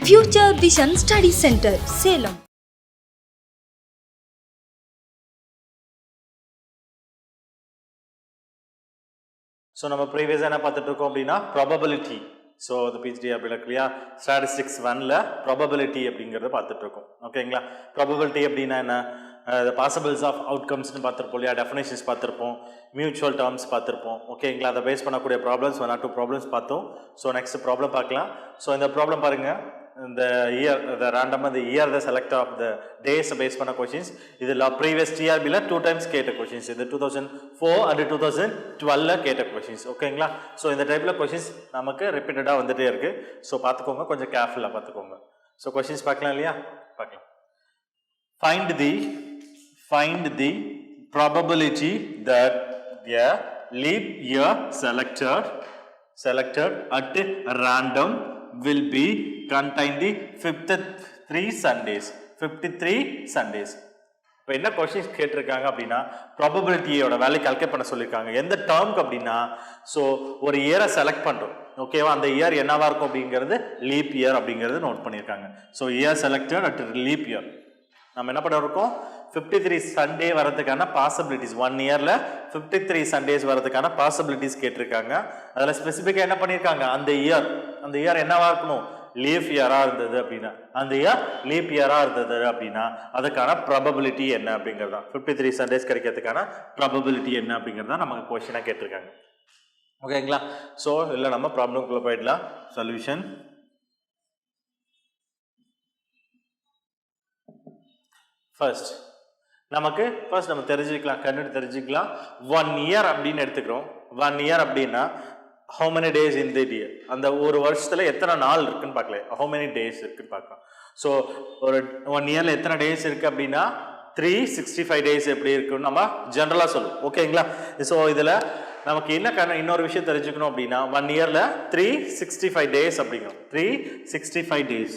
Future Vision Study Center, Salem. So நம்ம previous என்ன பார்த்துட்டு இருக்கோம் அப்படின்னா probability. So the PhD அப்படின்னா statistics 1ல probability அப்படிங்கறத பார்த்துட்டு இருக்கோம். ஓகேங்களா? probability அப்படின்னா என்ன? The possibilities of outcomes னு பார்த்திருப்போம் இல்லையா, definitions பார்த்திருப்போம், mutual terms பார்த்திருப்போம். ஓகேங்களா? அதை பேஸ் பண்ணக்கூடிய problems 1 or 2 problems பார்த்தோம். So next problem பார்க்கலாம். So இந்த problem பாருங்க, இந்த year the random the year the select of the days based பண்ண questions. இதுல previous TRB ல 2 times கேட்ட questions. இது 2004 and 2012 ல கேட்ட questions. ஓகேங்களா? So இந்த டைப்ல questions நமக்கு ரிப்பீட்டடா வந்துட்டே இருக்கு. So பாத்துக்கோங்க, கொஞ்சம் கேர்ஃபுல்லா பாத்துக்கோங்க. So questions பார்க்கலாம் இல்லையா? பார்க்கலாம். Find the probability that a leap year selected at random will be contain the 53 Sundays. இப்போ என்ன கொஸ்டின்ஸ் கேட்டிருக்காங்க அப்படின்னா ப்ராபபிலிட்டியோட வேல்யூ கால்குலேட் பண்ண சொல்லியிருக்காங்க. எந்த டேர்முக்கு அப்படின்னா, ஸோ ஒரு இயரை செலக்ட் பண்ணுறோம், ஓகேவா, அந்த இயர் என்னவா இருக்கும் அப்படிங்கிறது லீப் இயர் அப்படிங்கிறது நோட் பண்ணியிருக்காங்க. So year selected at leap year நம்ம என்ன பண்ணிருக்கோம், 53 சண்டே வரதுக்கான பாசிபிலிட்டிஸ், 1 இயர்ல 53 சண்டேஸ் வரதுக்கான பாசிபிலிட்டிஸ் கேட்டிருக்காங்க. அதில் ஸ்பெசிஃபிக்காக என்ன பண்ணியிருக்காங்க, அந்த இயர் என்னவா இருக்கணும், லீப் இயரா இருந்தது அப்படின்னா, அந்த இயர் லீப் இயரா இருந்தது அப்படின்னா அதுக்கான ப்ராபபிலிட்டி என்ன அப்படிங்கிறது தான், 53 சண்டேஸ் கிடைக்கிறதுக்கான ப்ராபபிலிட்டி என்ன அப்படிங்கிறது தான் நமக்கு கொஸ்டினாக கேட்டிருக்காங்க. ஓகேங்களா? ஸோ இல்லை நம்ம ப்ராப்ளம்குள்ளே போயிடலாம். சொல்யூஷன். ஃபர்ஸ்ட் நம்ம தெரிஞ்சுக்கலாம், தெரிஞ்சுக்கலாம் 1 இயர் அப்படின்னு எடுத்துக்கிறோம். 1 இயர் அப்படின்னா how many days in the year, அந்த ஒரு வருஷத்துல எத்தனை நாள் இருக்குன்னு பார்க்கல, how many days இருக்குன்னு பார்க்கலாம். ஸோ ஒரு 1 இயர்ல எத்தனை டேஸ் இருக்கு அப்படின்னா 365 டேஸ் எப்படி இருக்குன்னு நம்ம ஜென்ரலா சொல்லுவோம். ஓகேங்களா? ஸோ இதுல நமக்கு என்ன இன்னொரு விஷயம் தெரிஞ்சுக்கணும் அப்படின்னா, 1 இயர்ல 365 டேஸ் அப்படிங்கிறோம், 365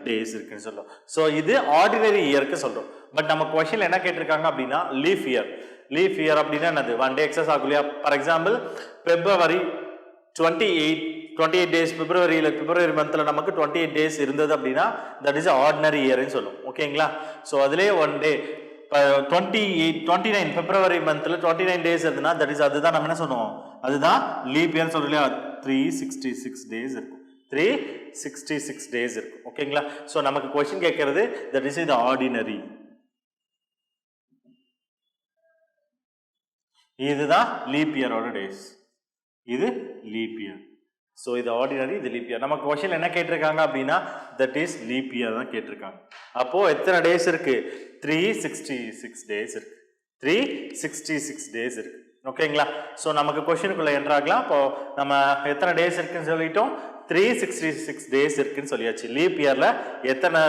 டேஸ் இருக்குன்னு சொல்றோம். ஸோ இது ஆர்டினரி இயருக்கு சொல்றோம். பட் நம்ம கொஸ்டின்ல என்ன கேட்டிருக்காங்க அப்படின்னா லீப் இயர் அப்படின்னா என்னது, 1 டே எக்ஸஸ் ஆகும் இல்லையா. ஃபார் எக்ஸாம்பிள் பிப்ரவரி 28 டேஸ், பிப்ரவரி மந்த்ல நமக்கு 28 டேஸ் இருந்தது அப்படின்னா தட் இஸ் ஆர்டினரி இயர்னு சொல்லுவோம். ஓகேங்களா? ஸோ அதுலேயே 1 டே 29 பிப்ரவரி மந்த்ல 29 டேஸ் இருந்ததுன்னா தட் இஸ் அதுதான் நம்ம என்ன சொல்லுவோம், அதுதான் லீப் இயர்னு சொல்றோம் இல்லையா. 366 டேஸ் இருக்கும், 366 டேஸ் இருக்கும். ஓகேங்களா? ஸோ நமக்கு கொஸ்டின் கேட்கறது தட் இஸ் இது ஆர்டினரி, இதுதான் லீப் இயரோட டேஸ், இது லீப் இயர். ஸோ இது ஆர்டினரி, இது லீப் இயர். நமக்கு கொஸ்டின் என்ன கேட்டிருக்காங்க அப்படின்னா தட் இஸ் லீப் இயர் தான் கேட்டிருக்காங்க. அப்போ எத்தனை டேஸ் இருக்கு, 366 டேஸ் இருக்கு, 366 டேஸ் இருக்கு. ஓகேங்களா? ஸோ நமக்கு கொஸ்டினுக்குள்ள என்ட்ராகலாம். இப்போ நம்ம எத்தனை டேஸ் இருக்குன்னு சொல்லிட்டோம், 366 டேஸ் இருக்குன்னு சொல்லியாச்சு. லீப் இயர்ல எத்தனை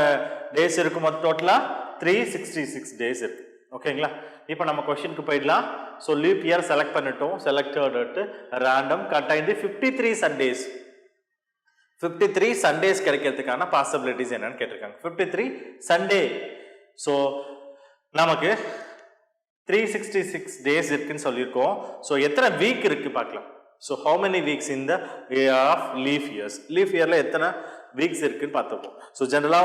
டேஸ் இருக்கும் டோட்டலா, 366 டேஸ் இருக்கு. ஓகேங்களா? இப்போ நம்ம கொஸ்டினுக்கு போயிடலாம். ஸோ லீப் இயர் செலக்ட் பண்ணிட்டோம், selected random contain 53 Sundays. 53 Sundays கிடைக்கிறதுக்கான பாசிபிலிட்டிஸ் என்னன்னு கேட்டிருக்காங்க. 53 சண்டே. ஸோ நமக்கு 366 டேஸ் இருக்குன்னு சொல்லியிருக்கோம். ஸோ எத்தனை வீக் இருக்கு பார்க்கலாம். So how many weeks in the year of leap years, leap இயர்ல எத்தனை வீக்ஸ் இருக்குன்னு பார்த்துப்போம். ஸோ ஜென்ரலா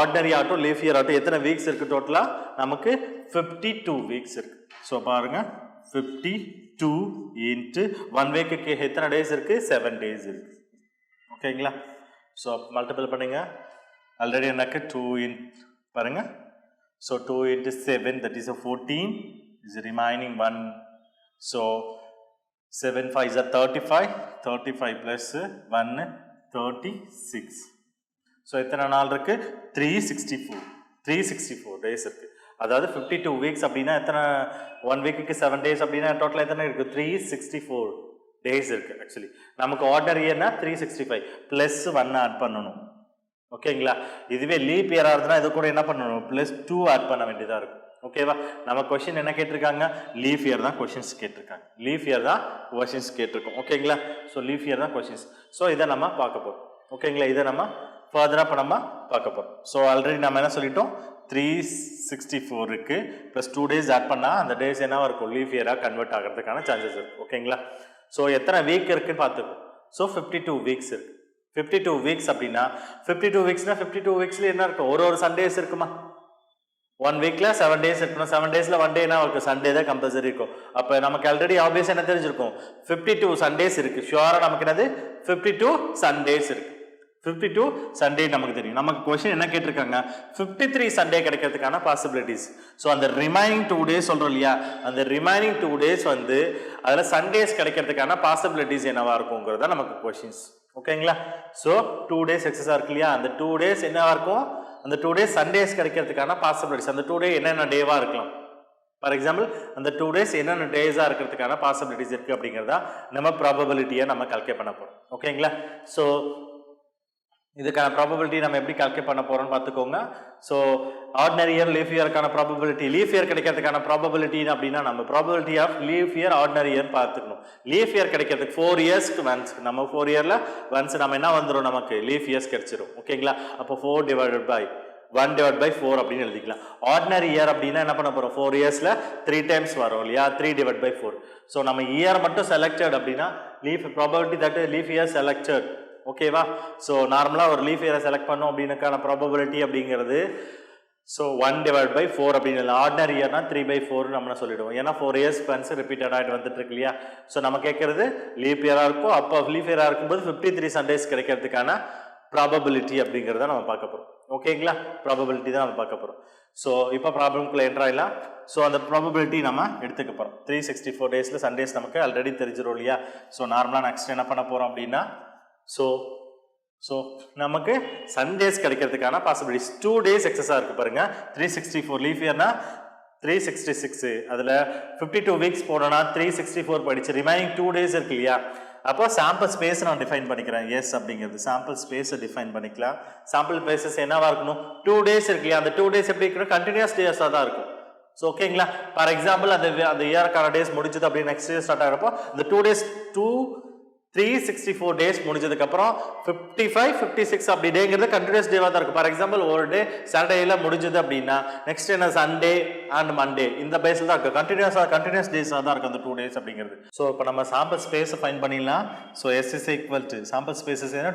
ஆர்டினரி ஆகட்டும் லீப் இயர் ஆகட்டும் எத்தனை வீக்ஸ் இருக்கு டோட்டலா, நமக்கு 52 வீக்ஸ் இருக்கு. ஸோ பாருங்க 52 இன்ட்டு 1 வீக்குக்கு எத்தனை டேஸ் இருக்கு, 7 டேஸ் இருக்கு. ஓகேங்களா? ஸோ மல்டிபிள் பண்ணுங்க. ஆல்ரெடி எனக்கு 2 பாருங்க. So 2 into 7 that is a 14 is remaining 1. So 7 5 are 35 plus 1 36. So எத்தனை நாள் இருக்கு, 364 டேஸ் இருக்கு. அதாவது 52 வீக்ஸ் அப்படின்னா எத்தனை, 1 வீக்குக்கு 7 டேஸ் அப்படின்னா டோட்டல் எத்தனை இருக்கு, 364 டேஸ் இருக்கு. ஆக்சுவலி நமக்கு ஆர்டினரி இயர்னா 365 பிளஸ் 1 ஆட் பண்ணணும். ஓகேங்களா? இதுவே லீப் இயரா இருந்ததுன்னா இது கூட என்ன பண்ணணும், பிளஸ் 2 ஆட் பண்ண வேண்டியதா இருக்கும். ஓகேவா? நம்ம கொஸ்டின் என்ன கேட்டிருக்காங்க, லீப் இயர் தான் கொஸ்டின்ஸ் கேட்டிருக்காங்க, லீப் இயர் தான் கொஸ்டின்ஸ் கேட்டிருக்கோம். ஓகேங்களா? ஸோ லீப் இயர் தான் கொஸ்டின்ஸ். ஸோ இதை நம்ம பார்க்க போறோம். ஓகேங்களா? இதை நம்ம ஃபர்தரா இப்போ நம்ம பார்க்க போறோம். ஸோ ஆல்ரெடி நம்ம என்ன சொல்லிட்டோம், 364 இருக்கு, ப்ளஸ் 2 டேஸ் ஆட் பண்ணால் அந்த டேஸ் என்னவா இருக்கும், லீப் இயராக கன்வெர்ட் ஆகிறதுக்கான சான்சஸ் இருக்கு. ஓகேங்களா? ஸோ எத்தனை வீக் இருக்குன்னு பார்த்துக்கோ. ஸோ 52 வீக்ஸ் இருக்கு. 52 வீக்ஸ் அப்படின்னா 52 வீக்ஸ்னா 52 வீக்ஸ்ல என்ன இருக்கும்? ஒரு சண்டேஸ் இருக்குமா? 1 வீக்ல 7 டேஸ் இருக்கணும். 7 டேஸ்ல 1 டேனா இருக்கும், சண்டே தான் கம்பல்சரி இருக்கும். அப்ப நமக்கு ஆல்ரெடி ஆப்வியஸா என்ன தெரிஞ்சிருக்கும்? 52 சண்டேஸ் இருக்கு. ஷுவரா நமக்கு என்னது? 52 சண்டேஸ் இருக்கு. 52 சண்டே நமக்கு தெரியும். நமக்கு क्वेश्चन என்ன கேட்டிருக்காங்க? 53 சண்டே கிடைக்கிறதுக்கான பாசிபிலிட்டிஸ். ஸோ அந்த ரிமைனிங் 2 டேஸ் சொல்றோம் இல்லையா, அந்த ரிமைனிங் 2 டேஸ் வந்து அதுல சண்டேஸ் கிடைக்கிறதுக்கான பாசிபிலிட்டிஸ் என்னவா இருக்குங்கிறத நமக்கு क्वेश्चंस. ஓகேங்களா? ஸோ 2 டேஸ் எக்ஸஸா இருக்கு இல்லையா, அந்த 2 டேஸ் என்னவா இருக்கும்? அந்த 2 டேஸ் சண்டேஸ் கிடைக்கிறதுக்கான பாசிபிலிட்டிஸ். அந்த 2 டே என்னென்ன டேவா இருக்கலாம்? ஃபார் எக்ஸாம்பிள் அந்த 2 டேஸ் என்னென்ன டேஸா இருக்கிறதுக்கான பாசிபிலிட்டிஸ் இருக்கு அப்படிங்கிறதா நம்ம ப்ராபபிலிட்டியை நம்ம கால்குலேட் பண்ண போறோம். ஓகேங்களா? ஸோ இதுக்கான ப்ராபபிலிட்டி நம்ம எப்படி கால்குலேட் பண்ண போறோம்னு பார்த்துக்கோங்க. ஸோ ஆர்டினரி இயர் லீஃப் இயருக்கான ப்ராபபிலிட்டி, லீஃப் இயர் கிடைக்கிறதுக்கான ப்ராபபிலிட்டி அப்படின்னா நம்ம probability of leap year ordinary year பார்த்துக்கணும். லீஃப் இயர் கிடைக்கிறதுக்கு 4 இயர்ஸ்க்கு ஒன்ஸ், நம்ம 4 இயர்ல ஒன்ஸ் நம்ம என்ன வந்துடும், நமக்கு லீஃப் இயர்ஸ் கிடைச்சிரும். ஓகேங்களா? அப்போ 4 டிவைடட் பை 1 டிவைட் பை 4 அப்படின்னு எழுதிக்கலாம். ஆர்டினரி இயர் அப்படின்னா என்ன பண்ண போறோம்? 4 இயர்ஸ்ல 3 டைம்ஸ் வரும் இல்லையா, 3 டிவைட் பை 4. ஸோ நம்ம இயர் மட்டும் செலக்டட் அப்படின்னா leaf probability that leaf year selected. ஓகேவா? ஸோ நார்மலாக ஒரு லீஃப் இயரை செலக்ட் பண்ணோம் அப்படின்னுக்கான ப்ராபபிலிட்டி அப்படிங்கிறது ஸோ 1 டிவைட் பை 4 அப்படின்னு. ஆர்டினரி இயர்னா 3/4 நம்ம சொல்லிடுவோம். ஏன்னா 4 இயர்ஸ் ஒன்ஸ் ரிப்பீட்டடாக ஆகிட்டு வந்துட்டு இருக்கு இல்லையா. ஸோ நம்ம கேட்கறது லீப் இயராக இருக்கும். அப்போ லீப் இயராக இருக்கும்போது 53 சண்டேஸ் கிடைக்கிறதுக்கான ப்ராபபிலிட்டி அப்படிங்கிறத நம்ம பார்க்க போகிறோம். ஓகேங்களா? ப்ராபபிலிட்டி தான் நம்ம பார்க்க போகிறோம். ஸோ இப்போ ப்ராப்ளம்குள்ள என்ட்ராயிடலாம். ஸோ அந்த ப்ராபபிலிட்டி நம்ம எடுத்துக்க போகிறோம். 364 டேஸில் சண்டேஸ் நமக்கு ஆல்ரெடி தெரிஞ்சிடும் இல்லையா. ஸோ நார்மலாக நெக்ஸ்ட் என்ன பண்ண போகிறோம் அப்படின்னா, ஸோ நமக்கு சண்டேஸ் கிடைக்கிறதுக்கான பாசிபிலிட்டிஸ் 2 டேஸ் எக்ஸஸாக இருக்குது பாருங்க. 364 லீஃப் இயர்னா 366, அதில் 52 வீக்ஸ் போனோன்னா 364 படிச்சு ரிமைனிங் 2 டேஸ் இருக்கு இல்லையா. அப்போ சாம்பிள் ஸ்பேஸ் நான் டிஃபைன் பண்ணிக்கிறேன். எஸ் அப்படிங்கிறது சாம்பிள் ஸ்பேஸை டிஃபைன் பண்ணிக்கலாம். சாம்பிள் ஸ்பேசஸ் என்னவா இருக்கணும்? 2 டேஸ் இருக்கு இல்லையா, அந்த 2 டேஸ் எப்படி இருக்கணும்? கண்டினியூஸ் டேஸாக தான் இருக்கும். ஸோ ஓகேங்களா? ஃபார் எக்ஸாம்பிள் அந்த இயருக்கான டேஸ் முடிஞ்சது அப்படி நெக்ஸ்ட் இயர் ஸ்டார்ட் ஆகிறப்போ இந்த 2 டேஸ் 364 டேஸ் முடிஞ்சதுக்கப்புறம் 55, 56 அப்படி டேங்கிறது கண்டினியூஸ் டேவாக தான் இருக்கும். ஃபார் எக்ஸாம்பிள் ஒரு டே சாட்டர்டேல முடிஞ்சது அப்படின்னா நெக்ஸ்ட் என்ன சண்டே அண்ட் மண்டே இந்த பேஸில் தான் இருக்கும். கண்டினியூஸ் டேஸாக தான் இருக்கும் அந்த 2 டேஸ் அப்படிங்கிறது. ஸோ இப்போ நம்ம சாம்பிள் ஸ்பேஸை ஃபைன் பண்ணிடலாம். So S is equal to sample spaces ஏன்னா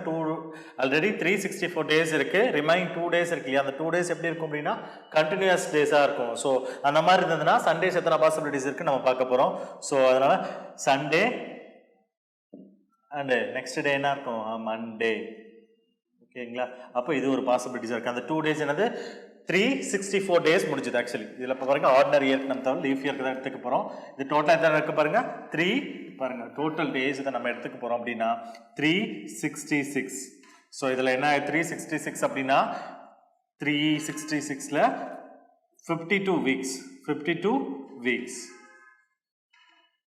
ஆல்ரெடி 364 டேஸ் இருக்கு, ரிமைனிங் 2 டேஸ் இருக்கு இல்லையா. அந்த 2 டேஸ் எப்படி இருக்கும் அப்படின்னா கண்டினியூஸ் டேஸாக இருக்கும். ஸோ அந்த மாதிரி இருந்ததுன்னா சண்டேஸ் எத்தனை பாசிபிலிட்டிஸ் இருக்கு நம்ம பார்க்க போகிறோம். ஸோ அதனால சண்டே அண்ட் நெக்ஸ்ட் டே என்ன இருக்கும்? மண்டே. ஓகேங்களா? அப்போ இது ஒரு பாசிபிலிட்டிஸ் இருக்குது. அந்த 2 டேஸ் என்னது 364 டேஸ் முடிஞ்சது. ஆக்சுவலி இதில் இப்போ பாருங்க ஆர்டினரி இயர்க்கு நம்ம தவிர லீஃப் இயர்க்கு தான் எடுத்துக்க போகிறோம். இது டோட்டல் எத்தனை இருக்கு பாருங்க 3 பாருங்க டோட்டல் டேஸ் இதை நம்ம எடுத்துக்க போகிறோம் அப்படின்னா 366. ஸோ இதில் என்ன 366 அப்படின்னா 366ல 52 வீக்ஸ் 52 வீக்ஸ்.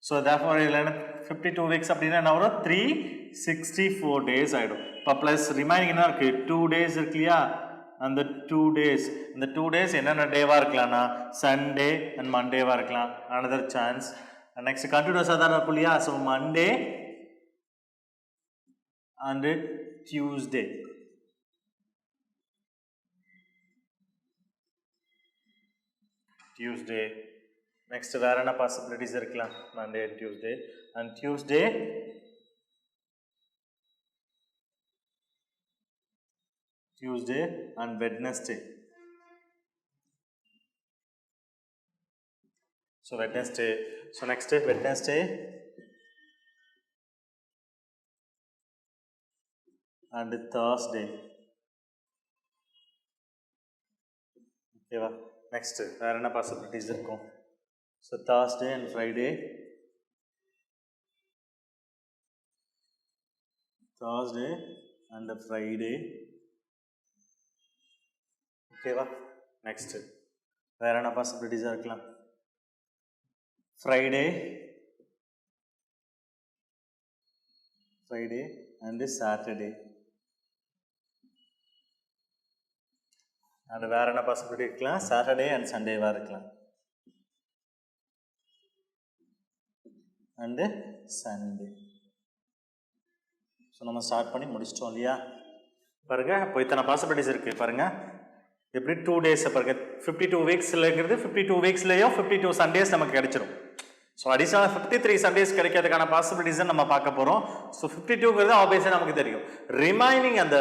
ஸோ therefore இதில் என்ன 52 வீக்ஸ் அப்படின்னா என்ன வரும்? 364 டேஸ் ஆகிடும். இப்போ ப்ளஸ் ரிமைனிங் என்ன இருக்குது? 2 டேஸ் இருக்கு இல்லையா. அந்த 2 டேஸ் இந்த 2 டேஸ் என்னென்ன டேவாக இருக்கலாம்னா சண்டே அண்ட் மண்டேவாக இருக்கலாம். Another chance. நெக்ஸ்ட் கண்டினியூஸாக தான் இருக்கும் இல்லையா. So Monday and Tuesday. Tuesday next வேற என்ன பாசிபிலிட்டிஸ் இருக்கலாம்? Monday and Tuesday and Wednesday. So Wednesday. So next Wednesday and Thursday. ஓகேவா? நெக்ஸ்ட் வேற என்ன பாசிபிலிட்டிஸ் இருக்கும்? So Thursday and Friday, Thursday and Friday. ஓகேவா? நெக்ஸ்ட் வேற என்ன பாசிபிலிட்டிஸாக இருக்கலாம்? Friday and Saturday. அண்ட் வேற என்ன பாசிபிலிட்டி இருக்கலாம்? சாட்டர்டே அண்ட் சண்டேவாக இருக்கலாம். And Sunday. ஸோ நம்ம ஸ்டார்ட் பண்ணி முடிச்சிட்டோம் இல்லையா. பாருங்க இப்போ இத்தனை பாசிபிலிட்டிஸ் இருக்குது பாருங்க. எப்படி 2 டேஸ் பாருங்க 52 வீக்ஸ்லங்கிறது 52 வீக்ஸ்லேயும் 52 சண்டேஸ் நமக்கு கிடைச்சிரும். ஸோ அடிஷனல் 53 சண்டேஸ் கிடைக்கிறதுக்கான பாசிபிலிட்டிஸை நம்ம பார்க்க போகிறோம். ஸோ 52ங்கிறது ஆப்வியஸாக நமக்கு தெரியும். ரிமைனிங் அந்த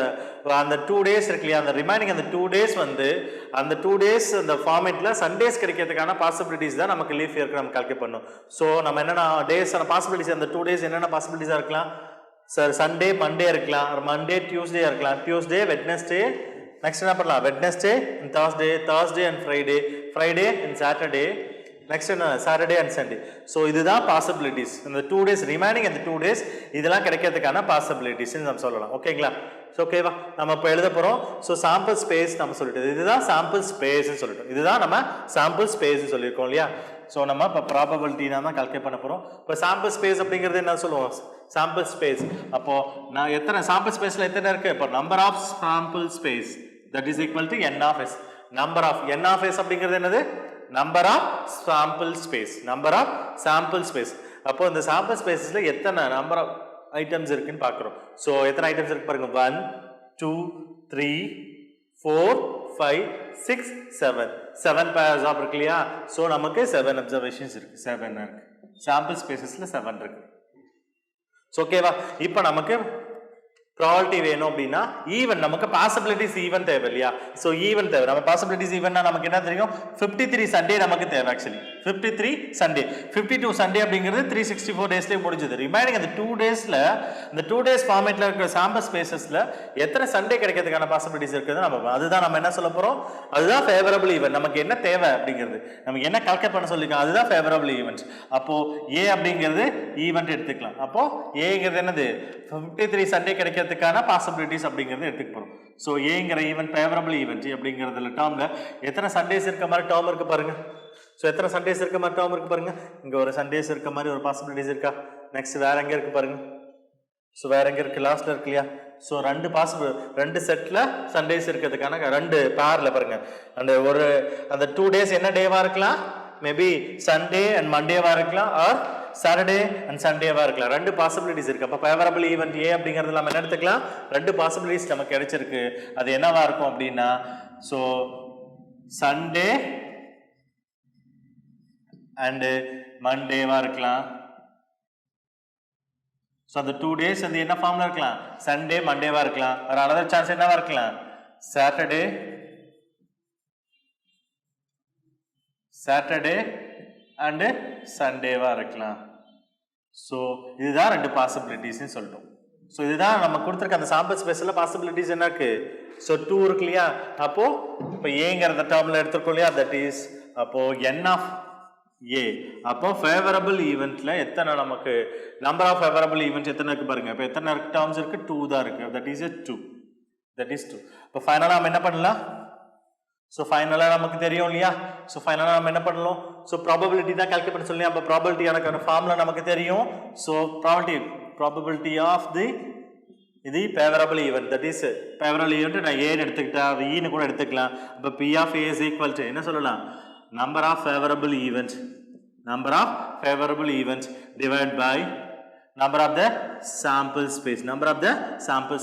2 days இருக்கு இல்லையா, அந்த ரிமைனிங் அந்த 2 days வந்து அந்த 2 days அந்த ஃபார்மேட்டில் சண்டேஸ் கிடைக்கிறதுக்கான பாசிபிலிட்டிஸ் தான் நமக்கு லீஃப் இயருக்கு நம்ம கால்குலேட் பண்ணணும். ஸோ நம்ம என்னென்ன டேஸ் பாசிபிலிட்டிஸ் அந்த 2 days என்னென்ன பாசிபிலிட்டிஸாக இருக்கலாம் சார்? சண்டே மண்டே இருக்கலாம், மண்டே டியூஸ்டே இருக்கலாம், டியூஸ்டே வெட்னஸ்டே, நெக்ஸ்ட் என்ன பண்ணலாம் Wednesday and Thursday and Friday and Saturday, next என்ன சாட்டர்டே அண்ட் சண்டே. ஸோ இதுதான் பாசிபிலிட்டிஸ் இந்த 2 days ரிமைனிங் அந்த 2 days இதெல்லாம் கிடைக்கிறதுக்கான பாசிபிலிட்டிஸ் நம்ம சொல்லலாம். ஓகேங்களா? ஸோ ஓகேவா, நம்ம இப்போ எழுத போகிறோம். ஸோ சாம்பிள் ஸ்பேஸ் நம்ம சொல்லிட்டு இதுதான் சாம்பிள் ஸ்பேஸ்ன்னு சொல்லிட்டோம். இதுதான் நம்ம சாம்பிள் ஸ்பேஸ் சொல்லியிருக்கோம் இல்லையா? ஸோ நம்ம இப்போ ப்ராபபிலிட்டி தான் கால்குலேட் பண்ண போகிறோம். இப்போ சாம்பிள் ஸ்பேஸ் அப்படிங்கிறது என்ன சொல்லுவோம்? Sample space. அப்போ நான் எத்தனை சாம்பிள் ஸ்பேஸில் எத்தனை இருக்கு? இப்போ number of sample space that is equal to n of s. Number of n of s அப்படிங்கிறது என்னது? Number of sample space. Number of sample space. அப்போ இந்த சாம்பிள் ஸ்பேஸஸ்ல எத்தனை நம்பர் ஆஃப் ஐட்டம்ஸ் இருக்குன்னு பார்க்குறோம். ஸோ எத்தனை ஐட்டம்ஸ் இருக்கு பாருங்க. 1 2 3 4 5 6 7 pairs ஆஃப் இருக்கு இல்லையா? ஸோ நமக்கு 7 அப்சர்வேஷன்ஸ் இருக்கு. 7 இருக்கு சாம்பிள் ஸ்பேசஸ்ல 7 இருக்கு. ஸோ ஓகேவா, இப்போ நமக்கு ப்ராபபிலிட்டி வேணும் அப்படின்னா ஈவன் நமக்கு பாசிபிலிட்டிஸ் ஈவன் தேவை இல்லையா? ஸோ ஈவன் தேவை. நம்ம பாசிபிலிட்டிஸ் ஈவன்னா நமக்கு என்ன தெரியும்? 53 சண்டே நமக்கு தேவை. ஆக்சுவலி 53 சண்டே 52 சண்டே அப்படிங்கிறது 364 டேஸ்லேயே முடிஞ்சது. ரிமைனிங் அந்த 2 daysல இந்த 2 days ஃபார்மேட்டில் இருக்கிற சாம்பிள் ஸ்பேசஸில் எத்தனை சண்டே கிடைக்கிறதுக்கான பாசிபிலிட்டிஸ் இருக்குது நம்ம அதுதான் நம்ம என்ன சொல்ல போகிறோம். அதுதான் ஃபேவரபிள் ஈவென்ட். நமக்கு என்ன தேவை அப்படிங்கிறது நமக்கு என்ன கால்குலேட் பண்ண சொல்லியிருக்கோம் அதுதான் ஃபேவரபிள் ஈவெண்ட். அப்போது ஏ அப்படிங்கிறது ஈவெண்ட் எடுத்துக்கலாம். அப்போது ஏங்கிறது என்னது? 53 சண்டே கிடைக்கிறதுக்கான பாசிபிலிட்டிஸ் அப்படிங்கிறது எடுத்துக்க போறோம். ஸோ ஏங்கிற ஈவெண்ட் ஃபேவரபிள் ஈவெண்ட் அப்படிங்கிறதுல டேர்ம்ல எத்தனை சண்டேஸ் இருக்க மாதிரி டேர்ம் இருக்கு பாருங்க. ஸோ எத்தனை சண்டேஸ் இருக்க மாதிரி டேர்ம் இருக்கு பாருங்க. இங்க ஒரு சண்டேஸ் இருக்க மாதிரி ஒரு பாசிபிலிட்டிஸ் இருக்கா? நெக்ஸ்ட் வேற எங்க இருக்கு பாருங்க. ஸோ வேற எங்க இருக்கு? லாஸ்ட்ல இருக்கு இல்லையா? ஸோ ரெண்டு செட்ல சண்டேஸ் இருக்கிறதுக்கான 2 பேர்ல பாருங்க. அந்த 2 days என்ன டேவா இருக்கலாம்? மேபி சண்டே அண்ட் மண்டேவா இருக்கலாம், ஆர் சாட்டர்டே அண்ட் சண்டேவா இருக்கலாம். 2 பாசிபிலிட்டிஸ் இருக்கு. அப்போ ஃபேவரபிள் ஈவெண்ட் ஏ அப்படிங்கிறது நம்ம என்ன எடுத்துக்கலாம்? 2 பாசிபிலிட்டிஸ் நமக்கு கிடைச்சிருக்கு. அது என்னவா இருக்கும் அப்படின்னா ஸோ சண்டே அண்ட் மண்டேவா இருக்கலாம். ஸோ அந்த 2 days வந்து என்ன ஃபார்ம்ல இருக்கலாம்? சண்டே மண்டேவா இருக்கலாம். ஒரு அனதர் சான்ஸ் என்னவா இருக்கலாம்? சாட்டர்டே அண்ட் சண்டேவா இருக்கலாம். ஸோ இதுதான் 2 பாசிபிலிட்டிஸ்ன்னு சொல்லிட்டோம். ஸோ இதுதான் நம்ம கொடுத்துருக்க அந்த சாம்பிள் ஸ்பேஸில் பாசிபிலிட்டிஸ் என்ன இருக்கு? ஸோ 2 இருக்கு இல்லையா? அப்போ இப்போ ஏங்கிற டேர்ம்ல எடுத்துருக்கோம் இல்லையா? தட் இஸ் அப்போ n of a. அப்போ ஃபேவரபிள் ஈவெண்ட்ல எத்தனை நமக்கு நம்பர் ஆஃப் ஃபேவரபிள் ஈவெண்ட்ஸ் எத்தனை இருக்கு பாருங்க. இப்போ எத்தனை டேர்ம்ஸ் இருக்கு? 2 தான் இருக்கு. That is 2. இப்போ ஃபைனலாக நம்ம என்ன பண்ணலாம்? ஸோ ஃபைனலாக நமக்கு தெரியும் இல்லையா? ஸோ ஃபைனலாக நம்ம என்ன பண்ணலாம்? ஸோ ப்ராபபிலிட்டி தான் கால்குலேட் பண்ண சொல்லி அப்போ ப்ராபபிலிட்டியான ஃபார்முலா நமக்கு தெரியும். ஸோ ப்ராபபிலிட்டி ஆஃப் இது favourable event. That is favourable event நான் ஏன்னு எடுத்துக்கிட்டா அது ஈன்னு கூட எடுத்துக்கலாம். இப்போ P of A is equal to என்ன சொல்லலாம்? Number of favourable event divide by number of the sample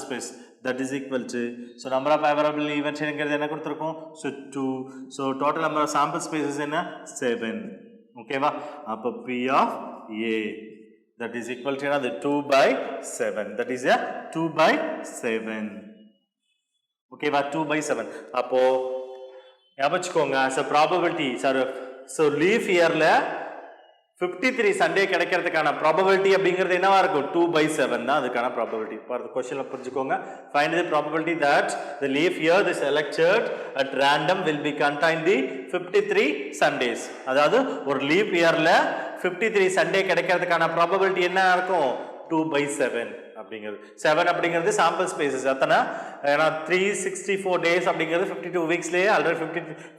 space. That is equal to so number of favorable events என்ன கொடுத்திருக்கோம்? so 2. so total number of sample spaces என்ன? 7. ஓகேவா? அப்போ p of a that is equal to the 2/7. that is a 2/7. ஓகேவா? 2/7. அப்போ ஞாபகம் வச்சுக்கோங்க as a probability so leap yearல 53 Sunday கிடைக்கிறதுக்கான ப்ராபபிலிட்டி அப்படிங்கிறது என்னவா இருக்கும்? 2/7 தான் அதுக்கான ப்ராபபிலிட்டி. இப்போ கொஸ்டின்ல புரிஞ்சுக்கோங்க. Find the probability that the leap year is selected at random will be contain the 53 Sundays. அதாவது ஒரு லீப் இயர்ல 53 சண்டே கிடைக்கிறதுக்கான ப்ராபபிலிட்டி என்ன இருக்கும்? 2/7 அப்படிங்கிறது. 7 அப்படிங்கிறது சாம்பிள் ஸ்பேசஸ். அத்தனை ஏன்னா 364 டேஸ் அப்படிங்கிறது 52 வீக்ஸ்லேயே ஆல்ரெடி